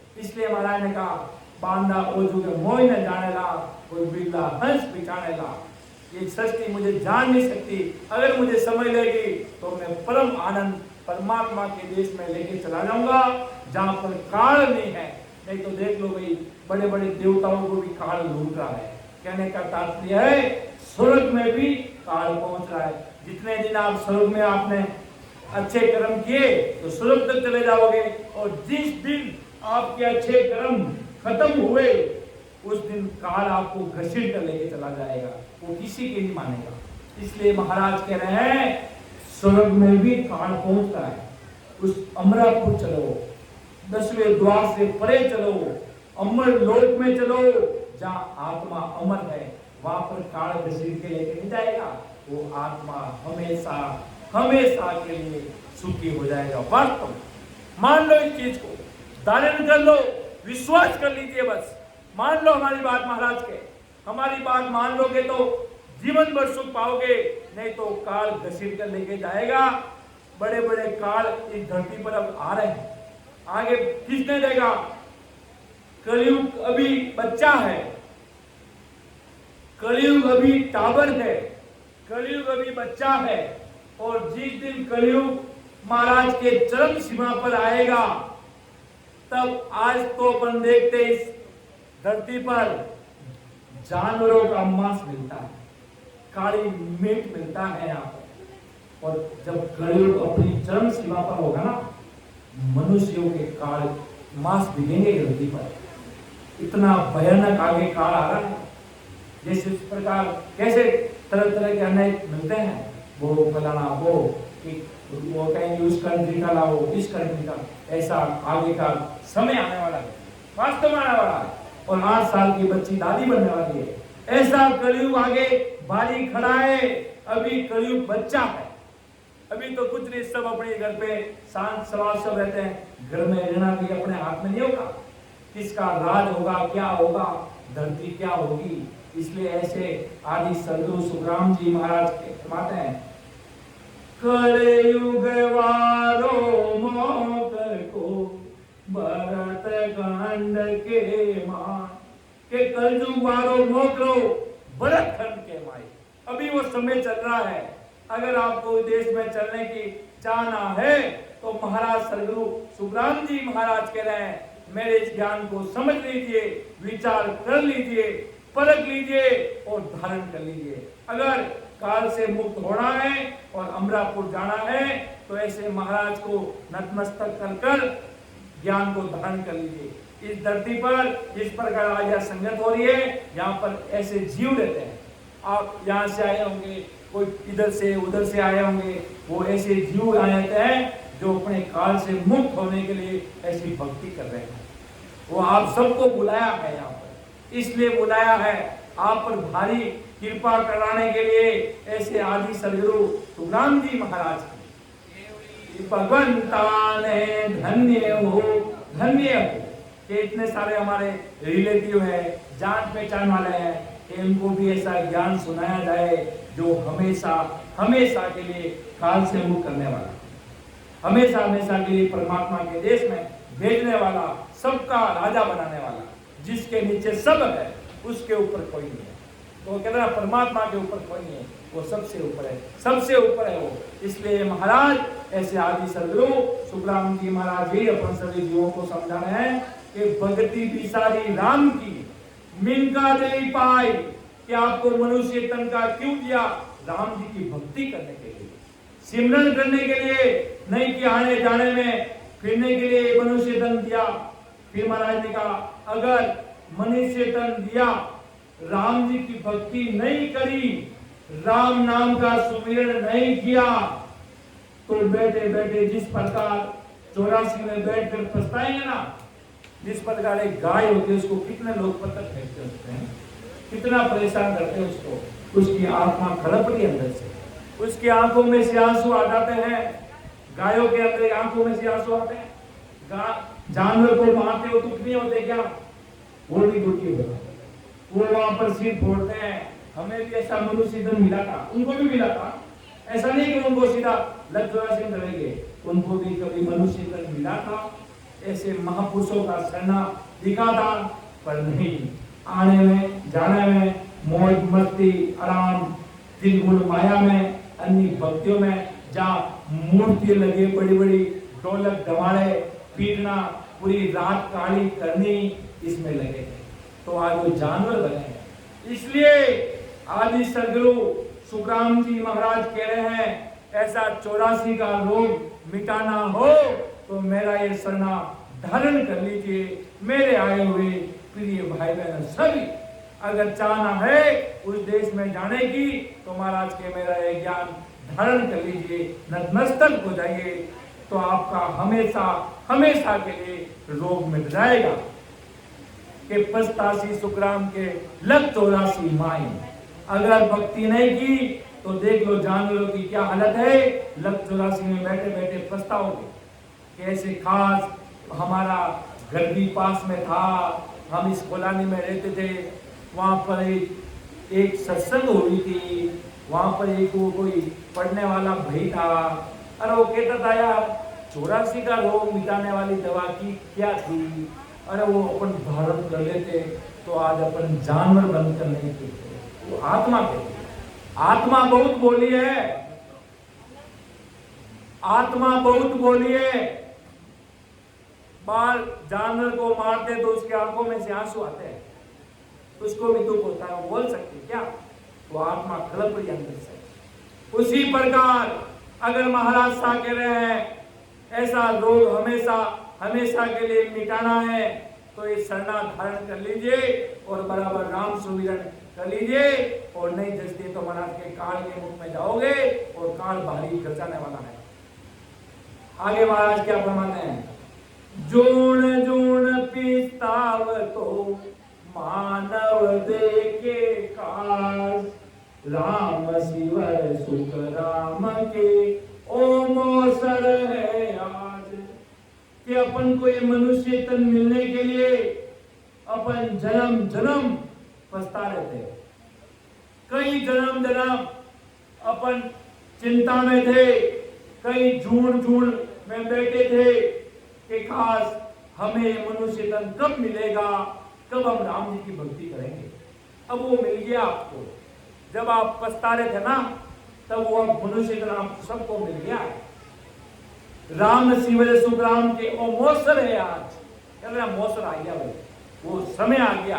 इसलिए महाराज ने कहा बांधा ओजू के मोह न जाने ला, कोई बिल्ला हंस बिछाने ला। ये सृष्टि मुझे जान नहीं सकती, अगर मुझे समझ लेगी तो मैं परम आनंद परमात्मा के देश में लेके चला जाऊंगा जहां पर काल नहीं है। नहीं तो देख लो भाई, बड़े बड़े देवताओं को भी काल लूट रहा है। कहने का तात्पर्य है स्वर्ग में भी काल पहुंच रहा है। जितने दिन आप स्वर्ग में आपने अच्छे कर्म किए तो स्वर्ग तक चले जाओगे, और जिस दिन आपके अच्छे कर्म खत्म हुए उस दिन काल आपको घसीट कर लेके चला जाएगा, वो किसी की नहीं मानेगा। इसलिए महाराज कह रहे हैं स्वर्ग में भी काल पहुंच रहा है। उस अमरापुर चलो, 10वें द्वार से परे चलो, अमर लोक में चलो जहां आत्मा अमर है, वहां पर काल घसीट के लेके नहीं जाएगा। वो आत्मा हमेशा हमेशा के लिए सुखी हो जाएगा। वास्तव मान लो इस चीज को, धारण कर लो, विश्वास कर लीजिए, बस मान लो हमारी बात महाराज के। हमारी बात मान लोगे तो जीवन भर सुख पाओगे, नहीं तो काल घसीट कर लेके जाएगा। बड़े बड़े काल इस धरती पर अब आ रहे हैं, आगे किसने देगा? कलयुग अभी बच्चा है, कलयुग अभी टाबर है, कलयुग अभी बच्चा है। और जिस दिन कलयुग महाराज के चरम सीमा पर आएगा, तब आज तो अपन देखते इस धरती पर जानवरों का मांस मिलता है, काली मीट मिलता है यहाँ पर। और जब कलयुग अपनी चरम सीमा पर होगा ना, मनुष्यों के काल मांस बिकेंगे धरती पर। इतना भयानक आगे काल आ रहा है। जैसे इस प्रकार कैसे तरह तरह के अनेक मिलते हैं, वो फलाना वो कहेंगे उस कंट्री का लाओ, इस कंट्री का, ऐसा आगे का समय आने वाला है, वास्तव में आने वाला है। और 8 साल की बच्ची दादी बनने वाली है। ऐसा कलयुग आगे बारी खड़ा है। अभी कलयुग बच्चा है, अभी तो कुछ नहीं, सब अपने घर पे शांत सवाल सब रहते हैं। घर में रहना भी अपने हाथ में नहीं होगा, किसका राज होगा, क्या होगा, धरती क्या होगी। इसलिए ऐसे आदि सदगुरु सुखराम जी महाराज के फरमाते हैं, कलयुग वारो मोकर को भरत खंड के मान, के कलयुग वारो मोकरो भरत खंड के माई। अभी वो समय चल रहा है। अगर आपको देश में चलने की चाहना है तो महाराज सदगुरु सुखराम जी महाराज कह रहे हैं, मेरे इस ज्ञान को समझ लीजिए, विचार कर लीजिए, परख लीजिए और धारण कर लीजिए। अगर काल से मुक्त होना है और अमरापुर जाना है तो ऐसे महाराज को नतमस्तक कर कर ज्ञान को धारण कर लीजिए। इस धरती पर जिस प्रकार आज यह संगत हो रही है, यहाँ पर ऐसे जीव रहते हैं। आप यहाँ से आए होंगे, कोई इधर से उधर से आए होंगे, वो ऐसे जीव आए रहते हैं जो अपने काल से मुक्त होने के लिए ऐसी भक्ति कर रहे हैं। वो आप सबको बुलाया है यहाँ पर, इसलिए बुलाया है आप पर भारी कृपा कराने के लिए। ऐसे आदि सदगुरु सुखराम जी महाराज की भगवंता ने धन्य हो, धन्य हो कि इतने सारे हमारे रिलेटिव है, जान पहचान वाले हैं, कि इनको भी ऐसा ज्ञान सुनाया जाए जो हमेशा हमेशा के लिए काल से मुक्त करने वाला, हमेशा हमेशा के लिए परमात्मा के देश में भेजने वाला, सबका राजा बनाने वाला, जिसके नीचे सब है उसके ऊपर कोई नहीं है। तो कहते हैं परमात्मा के ऊपर कोई नहीं है, वो सबसे ऊपर है, सबसे ऊपर है वो। इसलिए महाराज ऐसे आदि सदगुरु सुखराम जी महाराज ही अपन सभी जीवों को समझा रहे हैं कि भक्ति बिसारी राम की मिनका दे पाई, कि आपको मनुष्य तन का क्यों दिया? राम जी की भक्ति करने के लिए, सिमरन करने के लिए, नहीं कि आने जाने में फिरने के लिए मनुष्य तन दिया। फिर महाराज ने कहा अगर मनुष्य तन दिया, राम जी की भक्ति नहीं करी, राम नाम का सुमिरन नहीं किया, तो बैठे बैठे जिस प्रकार 84 में बैठकर पछताएंगे ना, जिस प्रकार एक गाय होती है उसको कितने लोग पत्थर फेंकते होते हैं, कितना परेशान करते हैं उसको, उसकी आत्मा खड़प रही अंदर से, उसकी आंखों में से आंसू आ जाते हैं। गायों के अंदर आंखों में से आंसू आते हैं। जानवर को मारते हो दुख नहीं होते क्या? वो भी दुखी होता, वो वहां पर सिर फोड़ते हैं। हमें भी ऐसा मनुष्य जन्म मिला था, उनको भी मिला था। ऐसा नहीं कि उनको सीधा लज्जा से करेंगे, उनको भी कभी मनुष्य जन्म मिला था। ऐसे महापुरुषों का शरणा दिखा था, पर नहीं, आने में जाने में मौज मस्ती आराम दिल गुण माया में अन्य भक्तियों में जहाँ मूर्ति लगे बड़ी बड़ी ढोलक ढमाड़े पीटना पूरी रात काली करनी इसमें लगे थे, तो आज वो जानवर बने हैं। इसलिए आदि सदगुरु सुखराम जी महाराज कह रहे हैं, ऐसा 84 का रोग मिटाना हो तो मेरा ये शरणा धारण कर लीजिए। मेरे आए हुए प्रिय भाई बहन सभी, अगर चाहना है उस देश में जाने की तो महाराज के मेरा ये ज्ञान धारण कर लीजिए, नतमस्तक हो जाइए, तो आपका हमेशा हमेशा के लिए रोग मिट जाएगा। कि 85 सुखराम के लग 84 माई, अगर भक्ति नहीं की तो देख लो जानवरों की क्या हालत है। लग 84 में बैठे बैठे पछताओगे। कैसे खास हमारा घर भी पास में था, हम इस कोलानी में रहते थे, वहाँ पर एक सत्संग हुई थी, वहाँ पर एक वो कोई पढ़ने वाला भाई था, अरे वो कहता था यार 84 का रोग मिटाने वाली दवा की क्या थी, अरे वो अपन धारण कर लेते तो आज अपन जानवर बनकर नहीं थे। वो आत्मा कहती है, आत्मा बहुत बोली है, आत्मा बहुत बोली है। बाल जानवर को मारते तो उसके आंखों में से आंसू आते हैं, उसको भी दुख होता है, वो बोल सकते क्या, वो आत्मा खलप रही अंदर से। उसी प्रकार अगर महाराज सा कह रहे हैं ऐसा रोग हमेशा हमेशा के लिए मिटाना है तो ये शरणा धारण कर लीजिए और बराबर राम सुमिरन कर लीजिए, और नहीं जचते तो महाराज के काल के मुख में जाओगे और काल भारी कर जाने वाला है। आगे महाराज क्या फरमाते हैं, जोण जोण पिस्ताव तो मानव देखे काज, राम शिवर सुख राम के ओमो सर है आज। कि अपन को ये मनुष्य तन मिलने के लिए अपन जन्म जन्म पछता रहते हैं। कई जन्म जन्म अपन चिंता में थे, कई झूठ झूठ में बैठे थे कि खास हमें मनुष्य तन कब मिलेगा, कब हम राम जी की भक्ति करेंगे। अब वो मिल गया आपको, जब आप पछता रहे थे ना तब वो मनुष्य तन आप सबको मिल गया। राम शिवर सुखराम के ओ मौसर है आज, कह रहा मौसर आ गया भाई, वो समय आ गया,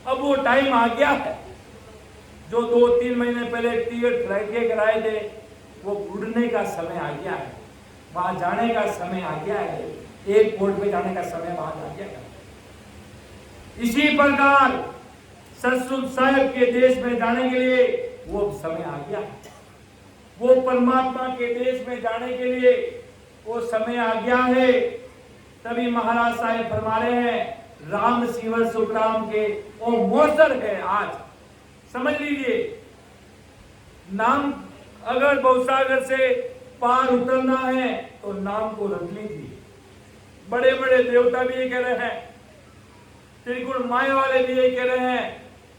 अब वो टाइम आ गया है। जो 2-3 महीने पहले टिकट रखे कराए थे वो उड़ने का समय आ गया है, वहां जाने का समय आ गया है, एयरपोर्ट पे जाने का समय वहां आ गया है। इसी प्रकार सरस्वत साहिब के देश में जाने के लिए वो समय आ गया है, वो परमात्मा के देश में जाने के लिए वो समय आ गया है। तभी महाराज साहिब फरमा रहे हैं राम शिवर सुखराम के ओ मोसर है आज। समझ लीजिए, नाम अगर भवसागर से पार उतरना है तो नाम को रख लीजिए। बड़े बड़े देवता भी ये कह रहे हैं, त्रिगुण माया वाले भी ये कह रहे हैं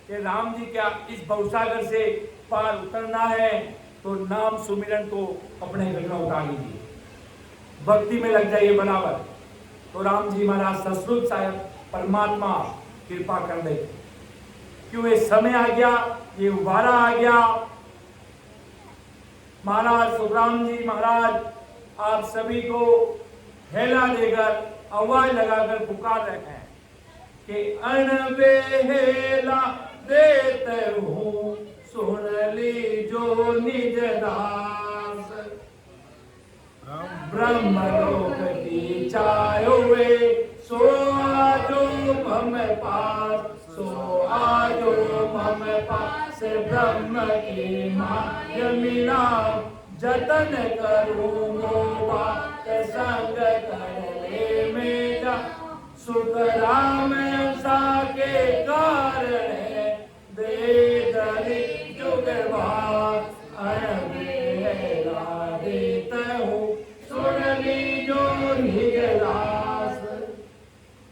कि राम जी क्या इस भवसागर से पार उतरना है तो नाम सुमिरन को अपने घर में उतार लीजिए, भक्ति में लग जाइए बराबर, तो राम जी महाराज ससुर साहब परमात्मा कृपा कर दे। क्यों ये समय आ गया, ये उबारा आ गया। महाराज सुखराम जी महाराज आप सभी को हेला देकर आवाज लगाकर पुकार रहे हैं कि अन बेहेला देते हूँ सुन ली जो निज दास, ब्रह्मलोक की चायो वे सो आजो मम पास, सो आजो मम पास ब्रह्म की माय मिला, जतन करूँगो बात संग कर ले मेरा, सुख राम सा के कारण बेदरी जुग भाग अनबेला देता हूँ सुन ली जो निगलास।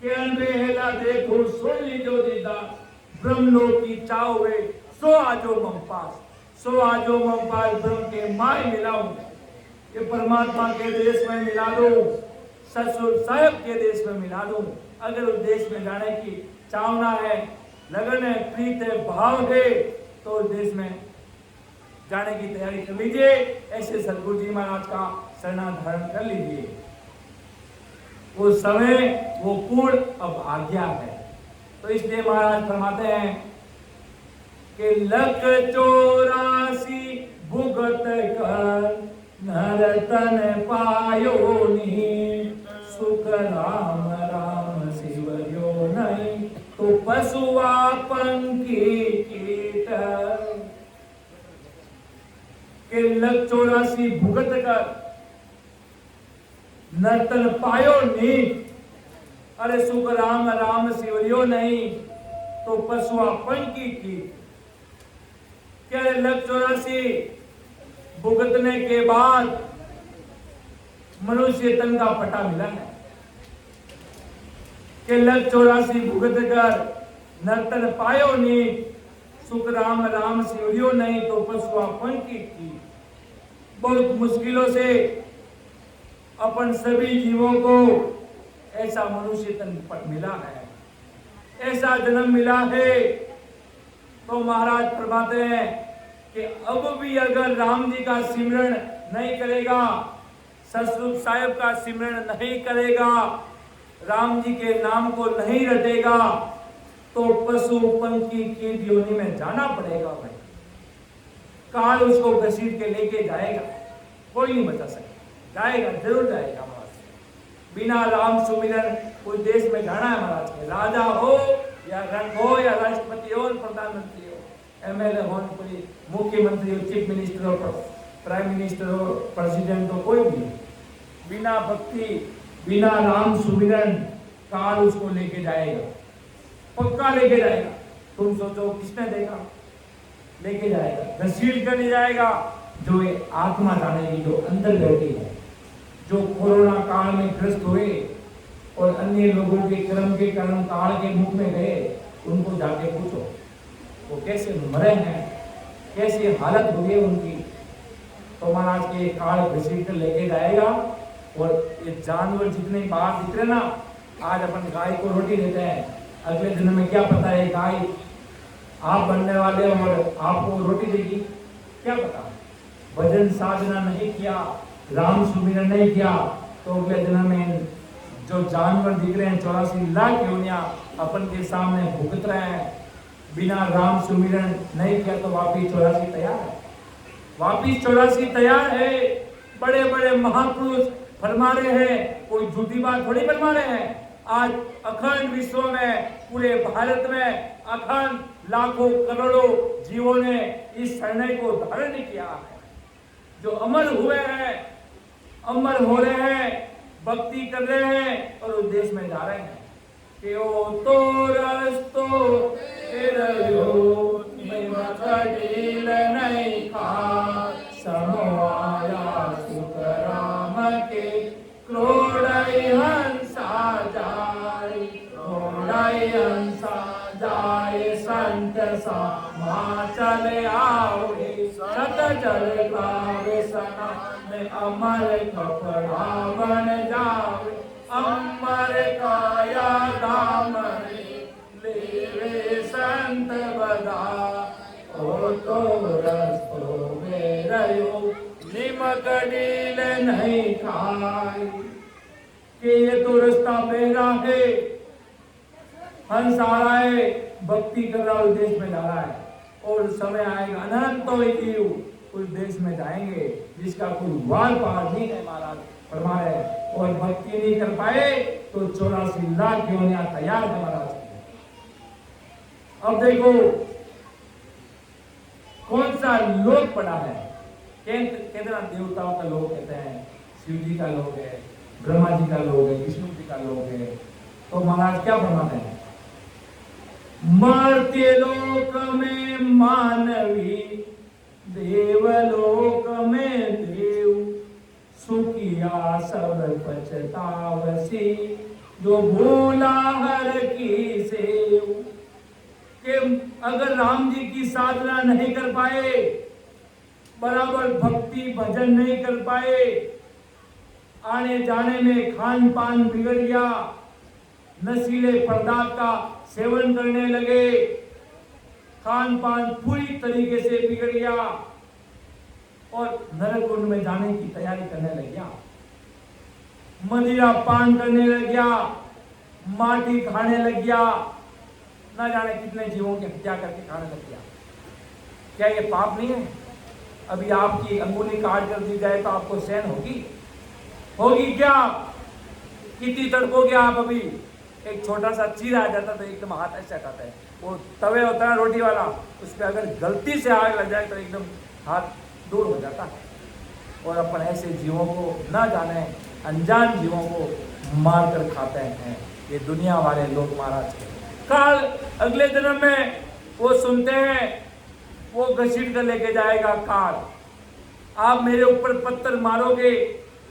के अनबेला देखो सुन ली जो दीदा, ब्रह्मलोक की चावे सो आजो मम पास, सो आजो मम पास ब्रह्म के माय मिलाऊं, ये परमात्मा के देश में मिला दो। ससुर साहब के देश में मिला दूं। अगर उस देश में जाने की चाहना है, लगन है, प्रीत है, भाव है, तो उस देश में जाने की तैयारी कर लीजिए। ऐसे सदगुरु जी महाराज का शरणा धारण कर लीजिए। वो समय, वो पूर्ण अब आ गया है। तो इसलिए महाराज फरमाते हैं कि लख 84 भुगत कर नरतन पायो नी, सुख राम राम शिवयो नहीं, तो पशुआ पंखी कीट। के लख 84 भुगत कर नर्तन पायो नी, अरे सुख राम राम शिवयो नहीं, तो पशुआ पंखी कीट। क्या 184 भुगतने के बाद मनुष्य तन का पटा मिला है कि 184 भुगत कर नर्तन पायो नी, सुख राम राम शिवरियो नहीं, तो पशुआ पंखी की। बहुत मुश्किलों से अपन सभी जीवों को ऐसा मनुष्य तन पर मिला है, ऐसा जन्म मिला है। तो महाराज फरमाते हैं कि अब भी अगर राम जी का सिमरण नहीं करेगा, सतरूप साहिब का सिमरण नहीं करेगा, राम जी के नाम को नहीं रटेगा, तो पशु पंखी कीट योनि में जाना पड़ेगा भाई। काल उसको घसीट के लेके जाएगा, कोई नहीं बचा सकेगा, जाएगा, जरूर जाएगा महाराज। बिना राम सुमिरन कोई देश में जाना है महाराज के, राजा हो या रंग हो या राष्ट्रपति हो, प्रधानमंत्री हो, एमएलए हो, कोई मुख्यमंत्री हो, चीफ मिनिस्टर हो, प्राइम मिनिस्टर हो, प्रेसिडेंट हो, कोई भी, बिना भक्ति, बिना राम सुमिरन काल उसको लेके जाएगा, पक्का लेके जाएगा। तुम सोचो किसने देखा, लेके जाएगा, घसीट कर ले जाएगा। जो ये आत्मा जानेगी, जो अंदर बैठी है, जो कोरोना काल में ग्रस्त हुए और अन्य लोगों के कर्म के कारण काल के मुख में गए, उनको जाके पूछो वो कैसे मरे हैं, कैसी हालत हुई है उनकी। तो महाराज के काल घसीट कर लेके जाएगा। और ये जानवर जितने बाहर दिख रहे ना, आज अपन गाय को रोटी देते हैं, अगले दिन में क्या पता है गाय आप बनने वाले और आपको रोटी देगी, क्या पता। भजन साधना नहीं किया, राम सुमिरन नहीं किया, तो अगले दिन में जो जानवर दिख रहे हैं 84 लाख योनियां अपन के सामने भुगत रहे हैं, बिना राम सुमिरन नहीं किया, तो वापिस 84 तैयार है, वापिस 84 तैयार है। बड़े बड़े महापुरुष फरमा रहे हैं, कोई झूठी बात थोड़ी फरमा रहे हैं। आज अखंड विश्व में, पूरे भारत में अखंड लाखों करोड़ों जीवों ने इस शरण को धारण किया है, जो अमर हुए हैं, अमर हो रहे हैं, भक्ति कर रहे हैं और उस देश में जा रहे हैं कि ओ तो रस्तो कटील नहीं खा, समवाया सुख राम के क्रोड़ई हंसा जाय, क्रोड़ई हंसा जाय, संत सा चले आवे, सत जल गावे सना में अमर कपड़ा बन जावे, अमर काया दाम लेवे संत बदा, ओ तो रस्तो मेरयो निमक नील नहीं खाई। कि ये तो रास्ता मेरा है, हंस आ रहा है, भक्ति कर रहा उस देश में जा रहा है, और समय आएगा अनंत जीव उस देश में जाएंगे जिसका कोई वार पार नहीं है महाराज फरमा रहे, और भक्ति नहीं कर पाए तो 84 लाख योनियां तैयार है महाराज। अब देखो कौन सा लोक पड़ा है, कितना देवताओं का लोक कहते हैं, शिव जी का लोक है, ब्रह्मा जी का लोक है, विष्णु जी का लोक है। तो महाराज क्या फरमाते हैं, मर्त्य लोक में मानवी, देवलोक में देव, सुखिया सब पछतावसी, जो भूला हर की सेव। कि अगर राम जी की साधना नहीं कर पाए, बराबर भक्ति भजन नहीं कर पाए, आने जाने में खान पान बिगड़ गया, नशीले पदार्थ का सेवन करने लगे, खान पान पूरी तरीके से बिगड़ गया और नरक कुंड में जाने की तैयारी करने लग गया, मदिरा पान करने लग गया, माटी खाने लग गया, ना जाने कितने जीवों की हत्या करके खाने लग गया। क्या ये पाप नहीं है? अभी आपकी अंगुली काट कर दी जाए तो आपको सहन होगी क्या? कितनी तड़पोगे आप? अभी एक छोटा सा चीर आ जाता तो एकदम हाथ ऐसे हटाता है, वो तवे होता है रोटी वाला, उस पर अगर गलती से आग लग जाए तो एकदम हाथ दूर हो जाता है। और अपन ऐसे जीवों को ना जाने अनजान जीवों को मार कर खाते हैं ये दुनिया वाले लोग महाराज। काल अगले जन्म में वो सुनते हैं, वो घसीट कर लेके जाएगा काल। आप मेरे ऊपर पत्थर मारोगे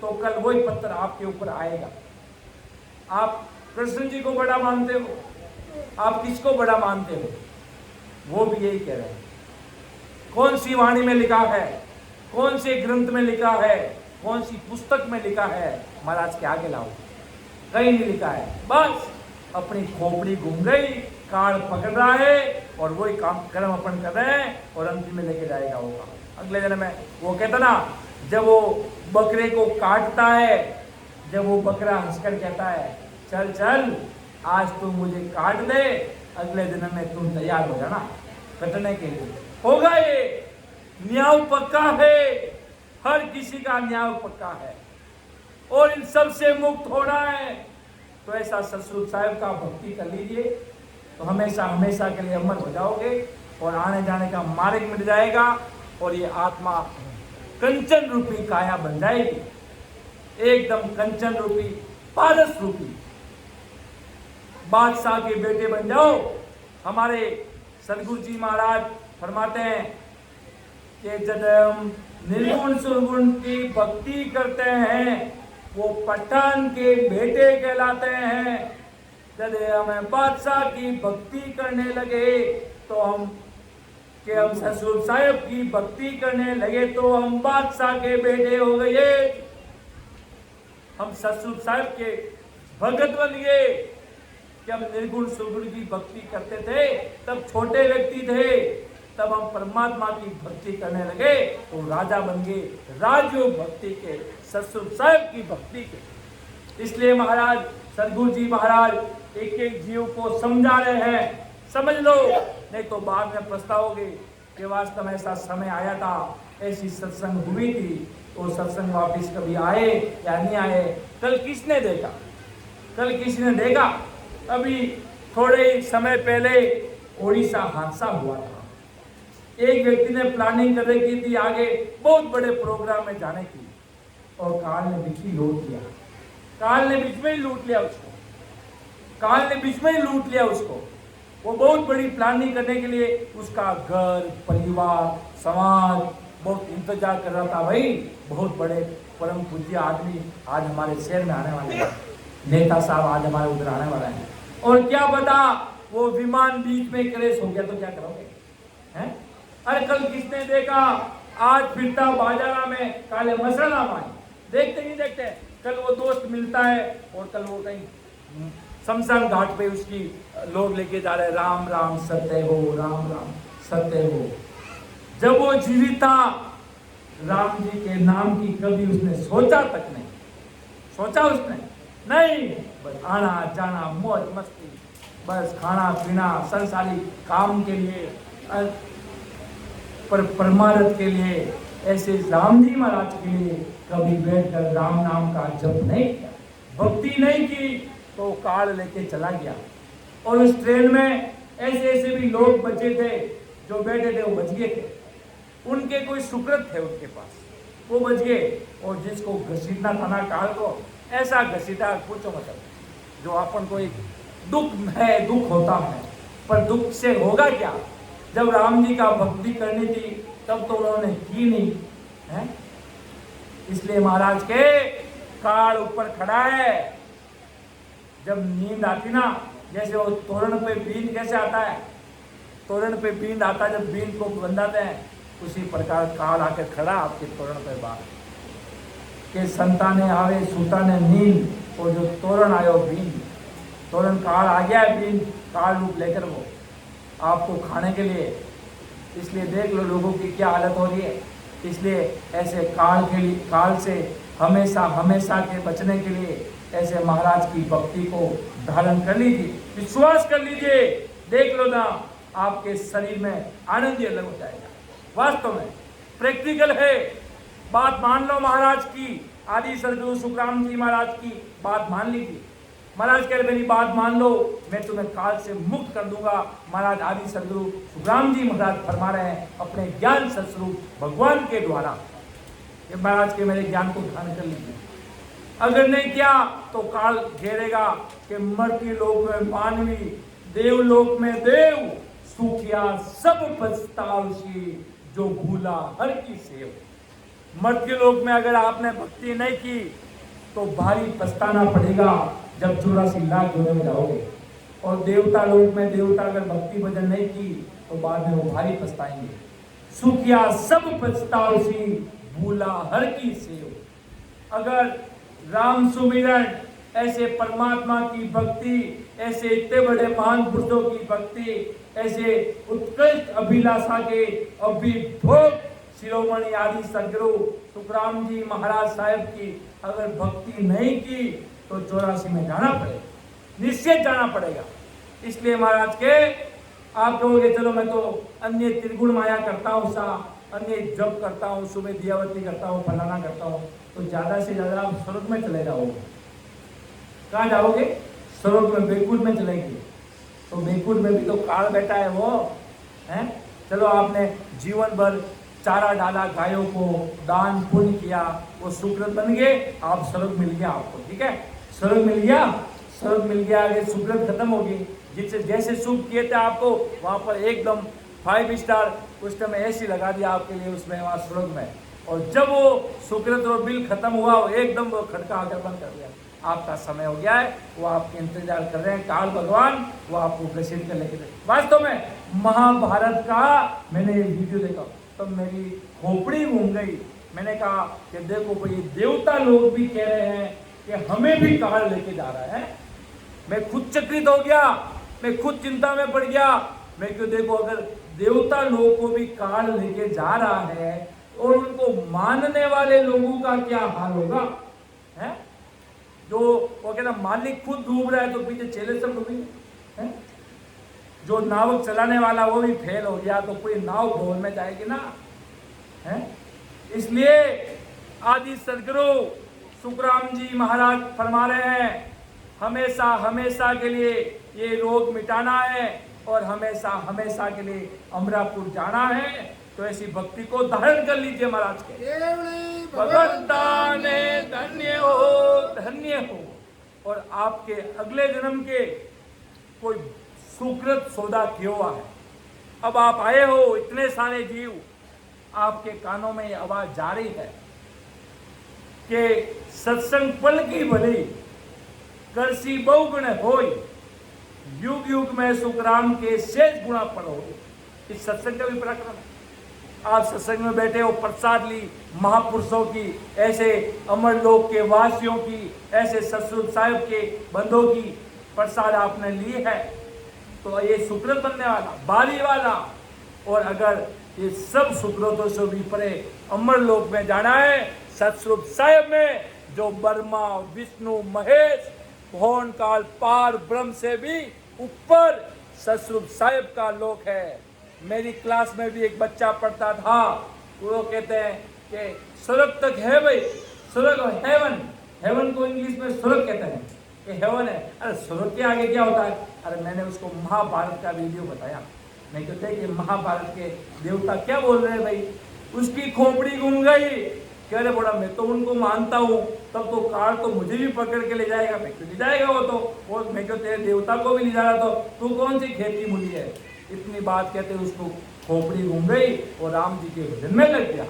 तो कल वही पत्थर आपके ऊपर आएगा। आप कृष्ण जी को बड़ा मानते हो, आप किसको बड़ा मानते हो? वो भी यही कह रहे हैं। कौन सी वाणी में लिखा है, कौन से ग्रंथ में लिखा है, कौन सी पुस्तक में लिखा है? महाराज के आगे लाओ, कहीं नहीं लिखा है। बस अपनी खोपड़ी घूम गई, काल पकड़ रहा है और वही काम कर्म अपन कर रहे हैं और अंतिम में लेके जाएगा होगा अगले जन्म में। वो कहता ना, जब वो बकरे को काटता है, जब वो बकरा हंसकर कहता है चल चल आज तू मुझे काट दे, अगले जन्म में तुम तैयार हो जाना कटने के लिए। होगा ये न्याय पक्का है, हर किसी का न्याय पक्का है और इन सब से मुक्त होना है तो ऐसा सतसुर साहिब का भक्ति कर लीजिए तो हमेशा हमेशा के लिए अमर हो जाओगे और आने जाने का मार्ग मिट जाएगा और ये आत्मा कंचन रूपी काया बन जाएगी, एकदम कंचन रूपी पारस रूपी बादशाह के बेटे बन जाओ। हमारे सदगुरु जी महाराज फरमाते हैं कि जब हम निर्गुण सुरगुण की भक्ति करते हैं वो पठान के बेटे कहलाते हैं। जब हमें बादशाह की भक्ति करने लगे तो हम ससुर साहिब की भक्ति करने लगे तो हम बादशाह के बेटे हो गए, हम ससुर साहिब के भगत बन गए। कि हम निर्गुण सुरगुण की भक्ति करते थे तब छोटे व्यक्ति थे, तब हम परमात्मा की भक्ति करने लगे तो राजा बन गए, राजयोग भक्ति के, ससुर साहिब की भक्ति के। इसलिए महाराज सदगुरु जी महाराज एक एक जीव को समझा रहे हैं, समझ लो नहीं तो बाद में पछताओगे कि वास्तव में ऐसा समय आया था, ऐसी सत्संग हुई थी, तो सत्संग वापिस कभी आए या नहीं आए कल किसने देखा, कल किसने देखा। अभी थोड़े समय पहले ओडिशा हादसा हुआ था, एक व्यक्ति ने प्लानिंग कर रखी थी आगे बहुत बड़े प्रोग्राम में जाने की और काल ने बीच में लूट लिया, काल ने बीच में ही लूट लिया उसको, काल ने बीच में ही लूट लिया उसको। वो बहुत बड़ी प्लानिंग करने के लिए उसका घर परिवार समाज बहुत इंतजार कर रहा था। भाई बहुत बड़े परम पूज्य आदमी आज हमारे शहर में आने वाले हैं, नेता साहब आज हमारे उधर आने वाला है और क्या पता वो विमान बीच में क्रैश हो गया तो क्या करोगे हैं? अरे कल किसने देखा आज फिरता बाजारा में काले मसाला माई, देखते नहीं देखते, कल वो दोस्त मिलता है और कल वो कहीं शमशान घाट पे उसकी लोग लेके जा रहे राम राम सत्य हो, राम राम सत्य हो। जब वो जीवित था राम जी के नाम की कभी उसने सोचा तक नहीं, सोचा उसने नहीं, बस आना जाना मौज मस्ती, बस खाना पीना संसारी काम के लिए पर परमार्थ के लिए, ऐसे राम जी महाराज के लिए कभी बैठकर राम नाम का जप नहीं किया, भक्ति नहीं की तो काल लेके चला गया। और उस ट्रेन में ऐसे ऐसे भी लोग बचे थे जो बैठे थे वो बच गए थे, उनके कोई सुकृत थे उनके पास, वो बच गए। और जिसको घसीटना था ना काल को, ऐसा घसीटा पूछो मतलब, जो अपन को एक दुख है, दुख होता है, पर दुख से होगा क्या? जब राम जी का भक्ति करनी थी तब तो उन्होंने की नहीं है। इसलिए महाराज के काल ऊपर खड़ा है। जब नींद आती ना, जैसे वो तोरण पे बीन कैसे आता है, तोरण पे बीन आता है, जब बीन को बंधाते हैं उसी प्रकार काल आकर खड़ा आपके तोरण पे बाहर। के संताने आवे सुताने नींद, और जो तोरण आयो बीन, तोरण काल आ गया है, बीन काल रूप लेकर वो आपको खाने के लिए। इसलिए देख लो लोगों की क्या हालत हो रही है। इसलिए ऐसे काल से हमेशा हमेशा के बचने के लिए ऐसे महाराज की भक्ति को धारण कर लीजिए, विश्वास कर लीजिए। देख लो ना, आपके शरीर में आनंद ही अलग हो जाएगा। वास्तव में प्रैक्टिकल है, बात मान लो महाराज की, आदि सदगुरु सुखराम जी महाराज की बात मान लीजिए। महाराज कह रहे मेरी बात मान लो, मैं तुम्हें काल से मुक्त कर दूंगा। महाराज आदि सदगुरु सुखराम जी महाराज फरमा रहे हैं अपने ज्ञान सत्स्वरूप भगवान के द्वारा। ये महाराज के मेरे ज्ञान को ध्यान कर लीजिए। अगर नहीं किया तो काल घेरेगा कि मर्त्य लोक में मानवी, देवलोक में देव, सुखिया सब पछतावसी, जो भूला हर की सेव। मर्त्य लोक में अगर आपने भक्ति नहीं की तो भारी पछताना पड़ेगा जब 84 लाख जोड़े में जाओगे। और देवता लोक में देवता अगर भक्ति भजन नहीं की तो बाद में वो भारी पछताएंगे। सुखिया सब पछतावसी, भूला हर की सेव। अगर राम सुमिरन, ऐसे परमात्मा की भक्ति, ऐसे इतने बड़े महान पुरुषों की भक्ति, ऐसे उत्कृष्ट अभिलाषा के अभिभोग शिरोमणि आदि सदगुरु सुखराम जी महाराज साहब की अगर भक्ति नहीं की तो 84 में जाना पड़ेगा, निश्चित जाना पड़ेगा। इसलिए महाराज के आप कहोगे चलो मैं तो अन्य त्रिगुण माया करता हूँ, अन्य जप करता हूँ, सुबह दियावती करता हूँ, फलाना करता हूँ, तो ज्यादा से ज्यादा आप स्वर्ग में चले जाओगे। कहाँ जाओगे? स्वर्ग में, बैकुंठ में चलेंगे। तो बैकुंठ में भी तो काल बैठा है वो है। चलो आपने जीवन भर चारा डाला, गायों को दान पुण्य किया, वो सुकृत बन गए, आप स्वर्ग मिल गया आपको, ठीक है, स्वर्ग मिल गया, स्वर्ग मिल गया, आगे सुकृत खत्म होगी। जिससे जैसे शुभ किए थे आपको वहां पर एकदम 5 स्टार उस टाइम ऐसी लगा दिया आपके लिए उसमें, वहां स्वर्ग में। और जब वो सुकृत और बिल खत्म हुआ, वो एकदम वो खटका आकर बंद कर दिया, आपका समय हो गया है, वो आपके इंतजार कर रहे हैं काल भगवान, वो आपको घसीट कर लेके। वास्तव में महाभारत का मैंने ये वीडियो देखा तो मेरी खोपड़ी घूम गई। मैंने कहा कि देखो भाई देवता लोग भी कह रहे हैं कि हमें भी काल लेके जा रहा है। मैं खुद चकित हो गया, मैं खुद चिंता में पड़ गया। मैं क्यों, देखो अगर देवता लोग को भी काल लेके जा रहा है और उनको मानने वाले लोगों का क्या हाल होगा है? जो वो कहना मालिक खुद डूब रहा है तो पीछे चेले सब डूबेंगे। जो नाव चलाने वाला वो भी फेल हो गया तो पूरी नाव भोर में जाएगी ना है। इसलिए आदि सदगुरु सुखराम जी महाराज फरमा रहे हैं हमेशा हमेशा के लिए ये रोग मिटाना है और हमेशा हमेशा के लिए अमरापुर जाना है। तो ऐसी भक्ति को धारण कर लीजिए महाराज के। भगवंता ने धन्य हो और आपके अगले जन्म के कोई सुकृत सौदा किया हुआ है। अब आप आए हो, इतने सारे जीव, आपके कानों में ये आवाज जा रही है कि सत्संग पल की भली करसी बहुगुण होई, युग युग में सुखराम के शेष गुणा पढ़ो। इस सत्संग का भी पराक्रम है। आप सत्संग में बैठे हो, प्रसाद ली महापुरुषों की, ऐसे अमर लोक के वासियों की, ऐसे सतस्वरूप साहिब के बंदों की प्रसाद आपने ली है तो ये सुकृत बनने वाला, बारी वाला। और अगर ये सब सुकृतों से भी परे अमर लोक में जाना है, सतस्वरूप साहिब में जो ब्रह्मा विष्णु महेश भवन काल पार ब्रह्म से भी ऊपर सतस्वरूप साहिब का लोक है। मेरी क्लास में भी एक बच्चा पढ़ता था, वो कहते हैं कि स्वर्ग तक है भाई, स्वर्ग हेवन, हेवन को इंग्लिश में स्वर्ग कहते हैं कि हेवन है। अरे स्वर्ग के आगे क्या होता है? अरे मैंने उसको महाभारत का वीडियो बताया। मैं कहते हैं कि महाभारत के देवता क्या बोल रहे हैं भाई, उसकी खोपड़ी घूम गई। कह रहे बोला मैं तो उनको मानता हूँ, तब तो काल तो मुझे भी पकड़ के ले जाएगा। मैं क्यों ले जाएगा वो तो, वो मैं क्यों तेरे देवता को भी ले जा रहा था, तू कौन सी खेती मूली है। इतनी बात कहते उसको खोपड़ी घूम गई और राम जी के भजन में लग गया,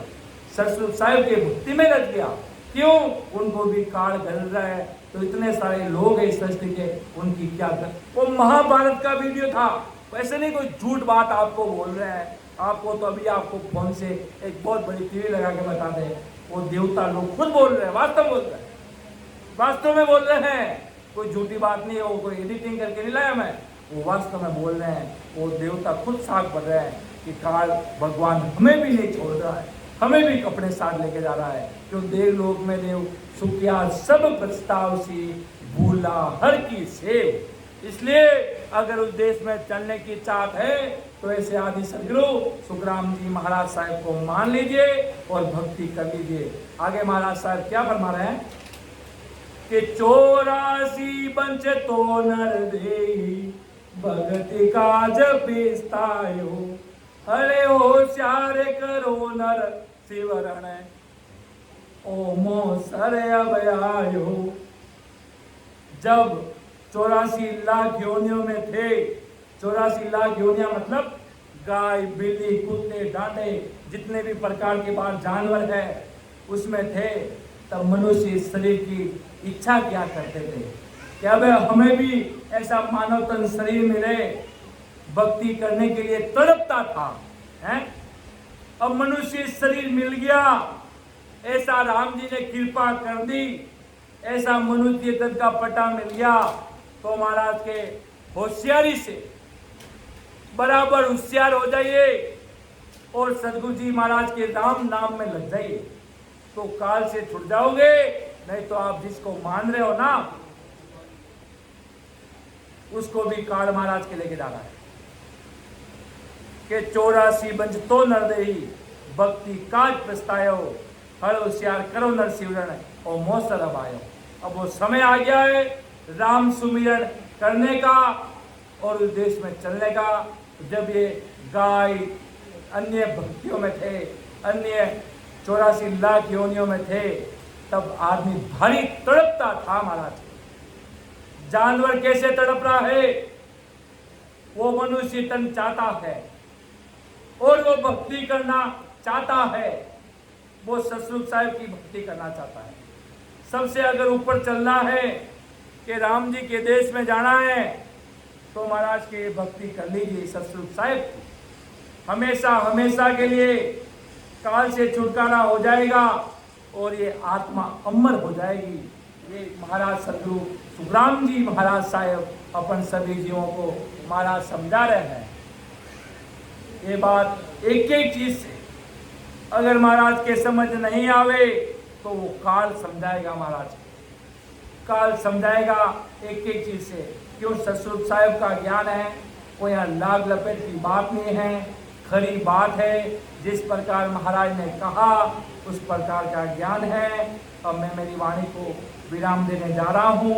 सतस्वरूप साहिब के भक्ति में लग गया। क्यों? उनको भी काल गल रहा है तो इतने सारे लोग हैं इस सृष्टि के, उनकी क्या कर। वो महाभारत का वीडियो था, वैसे नहीं कोई झूठ बात आपको बोल रहे हैं। आपको तो अभी आपको फोन से एक बहुत बड़ी टीवी लगा के बता दें, वो देवता लोग खुद बोल रहे हैं, वास्तव बोल रहे हैं, वास्तव में बोल रहे हैं, कोई झूठी बात नहीं है, वो कोई एडिटिंग करके नहीं लाया मैं, वो वास्तव में बोल रहे हैं, वो देवता खुद साथ बढ़ रहे हैं कि काल भगवान हमें भी नहीं छोड़ रहा है, हमें भी अपने साथ लेके जा रहा है। क्यों देव लोक में देव सुखिया सब प्रस्ताव सी भूला हर की सेव। इसलिए अगर उस देश में चलने की चाहत है तो ऐसे आदि सदगुरु सुखराम जी महाराज साहब को मान लीजिए और भक्ति कर लीजिए। आगे महाराज साहब क्या फरमा रहे हैं कि 84 बंच तो नर दे भगति काज पेस्तायो, हरे होशियार करो नर शिवरण ओमो सर अभयायो। जब 84 लाख योनियों में थे, 84 लाख योनियां मतलब गाय बिल्ली कुत्ते डांडे जितने भी प्रकार के बाहर जानवर है उसमें थे, तब मनुष्य इस शरीर की इच्छा क्या करते थे कि अब हमें भी ऐसा मानव तन शरीर मिले, भक्ति करने के लिए तड़पता था हैं? अब मनुष्य शरीर मिल गया, ऐसा राम जी ने कृपा कर दी, ऐसा मनुष्य तन का पटा मिल गया, तो महाराज के होशियारी से बराबर होशियार हो जाइए और सदगुरु जी महाराज के राम नाम में लग जाइए, तो काल से छुट जाओगे। नहीं तो आप जिसको मान रहे हो ना उसको भी काल महाराज के लेके जा रहा है कि 84 बंज तो नर देही भक्ति काज पछतायो, हर होशियार करो नर शिवरण और मोसर अब आयो। अब वो समय आ गया है राम सुमिरन करने का और उस देश में चलने का। जब ये गाय अन्य भक्तियों में थे, अन्य 84 लाख योनियों में थे, तब आदमी भारी तड़पता था महाराज। जानवर कैसे तड़प रहा है, वो मनुष्य तन चाहता है और वो भक्ति करना चाहता है, वो सतरूप साहिब की भक्ति करना चाहता है। सबसे अगर ऊपर चलना है कि राम जी के देश में जाना है तो महाराज की भक्ति कर लीजिए सतरूप साहिब की, हमेशा हमेशा के लिए काल से छुटकारा हो जाएगा और ये आत्मा अमर हो जाएगी। ये महाराज सदगुरु सुखराम जी महाराज साहब अपन सभी जीवों को महाराज समझा रहे हैं। ये बात एक एक चीज से अगर महाराज के समझ नहीं आवे तो वो काल समझाएगा, महाराज काल समझाएगा एक एक चीज से। क्यों सतरूप साहिब का ज्ञान है, कोई यहाँ लाग लपेट की बात नहीं है, खरी बात है। जिस प्रकार महाराज ने कहा उस प्रकार का ज्ञान है। अब मैं मेरी वाणी को विराम देने जा रहा हूँ।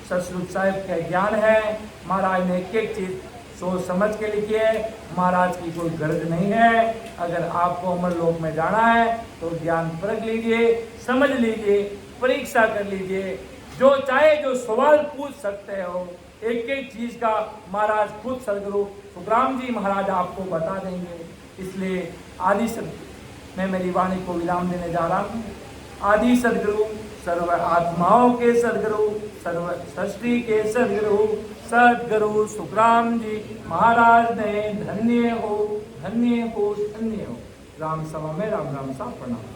सतरूप साहिब का ज्ञान है, महाराज ने एक एक चीज सोच समझ के लिखी है। महाराज की कोई गर्ज नहीं है। अगर आपको अमर लोक में जाना है तो ज्ञान परख लीजिए, समझ लीजिए, परीक्षा कर लीजिए, जो चाहे जो सवाल पूछ सकते हो। एक एक चीज का महाराज खुद सदगुरु सुखराम जी महाराज आपको बता देंगे। इसलिए आदि सदगुरु मैं मेरी वाणी को विराम देने जा रहा हूँ। आदि सदगुरु सर्व आत्माओं के सदगुरु, सर्व सृष्टि के सदगुरु सदगुरु सुखराम जी महाराज ने धन्य हो, धन्य हो, धन्य हो। राम सभा में राम राम सा प्रणाम।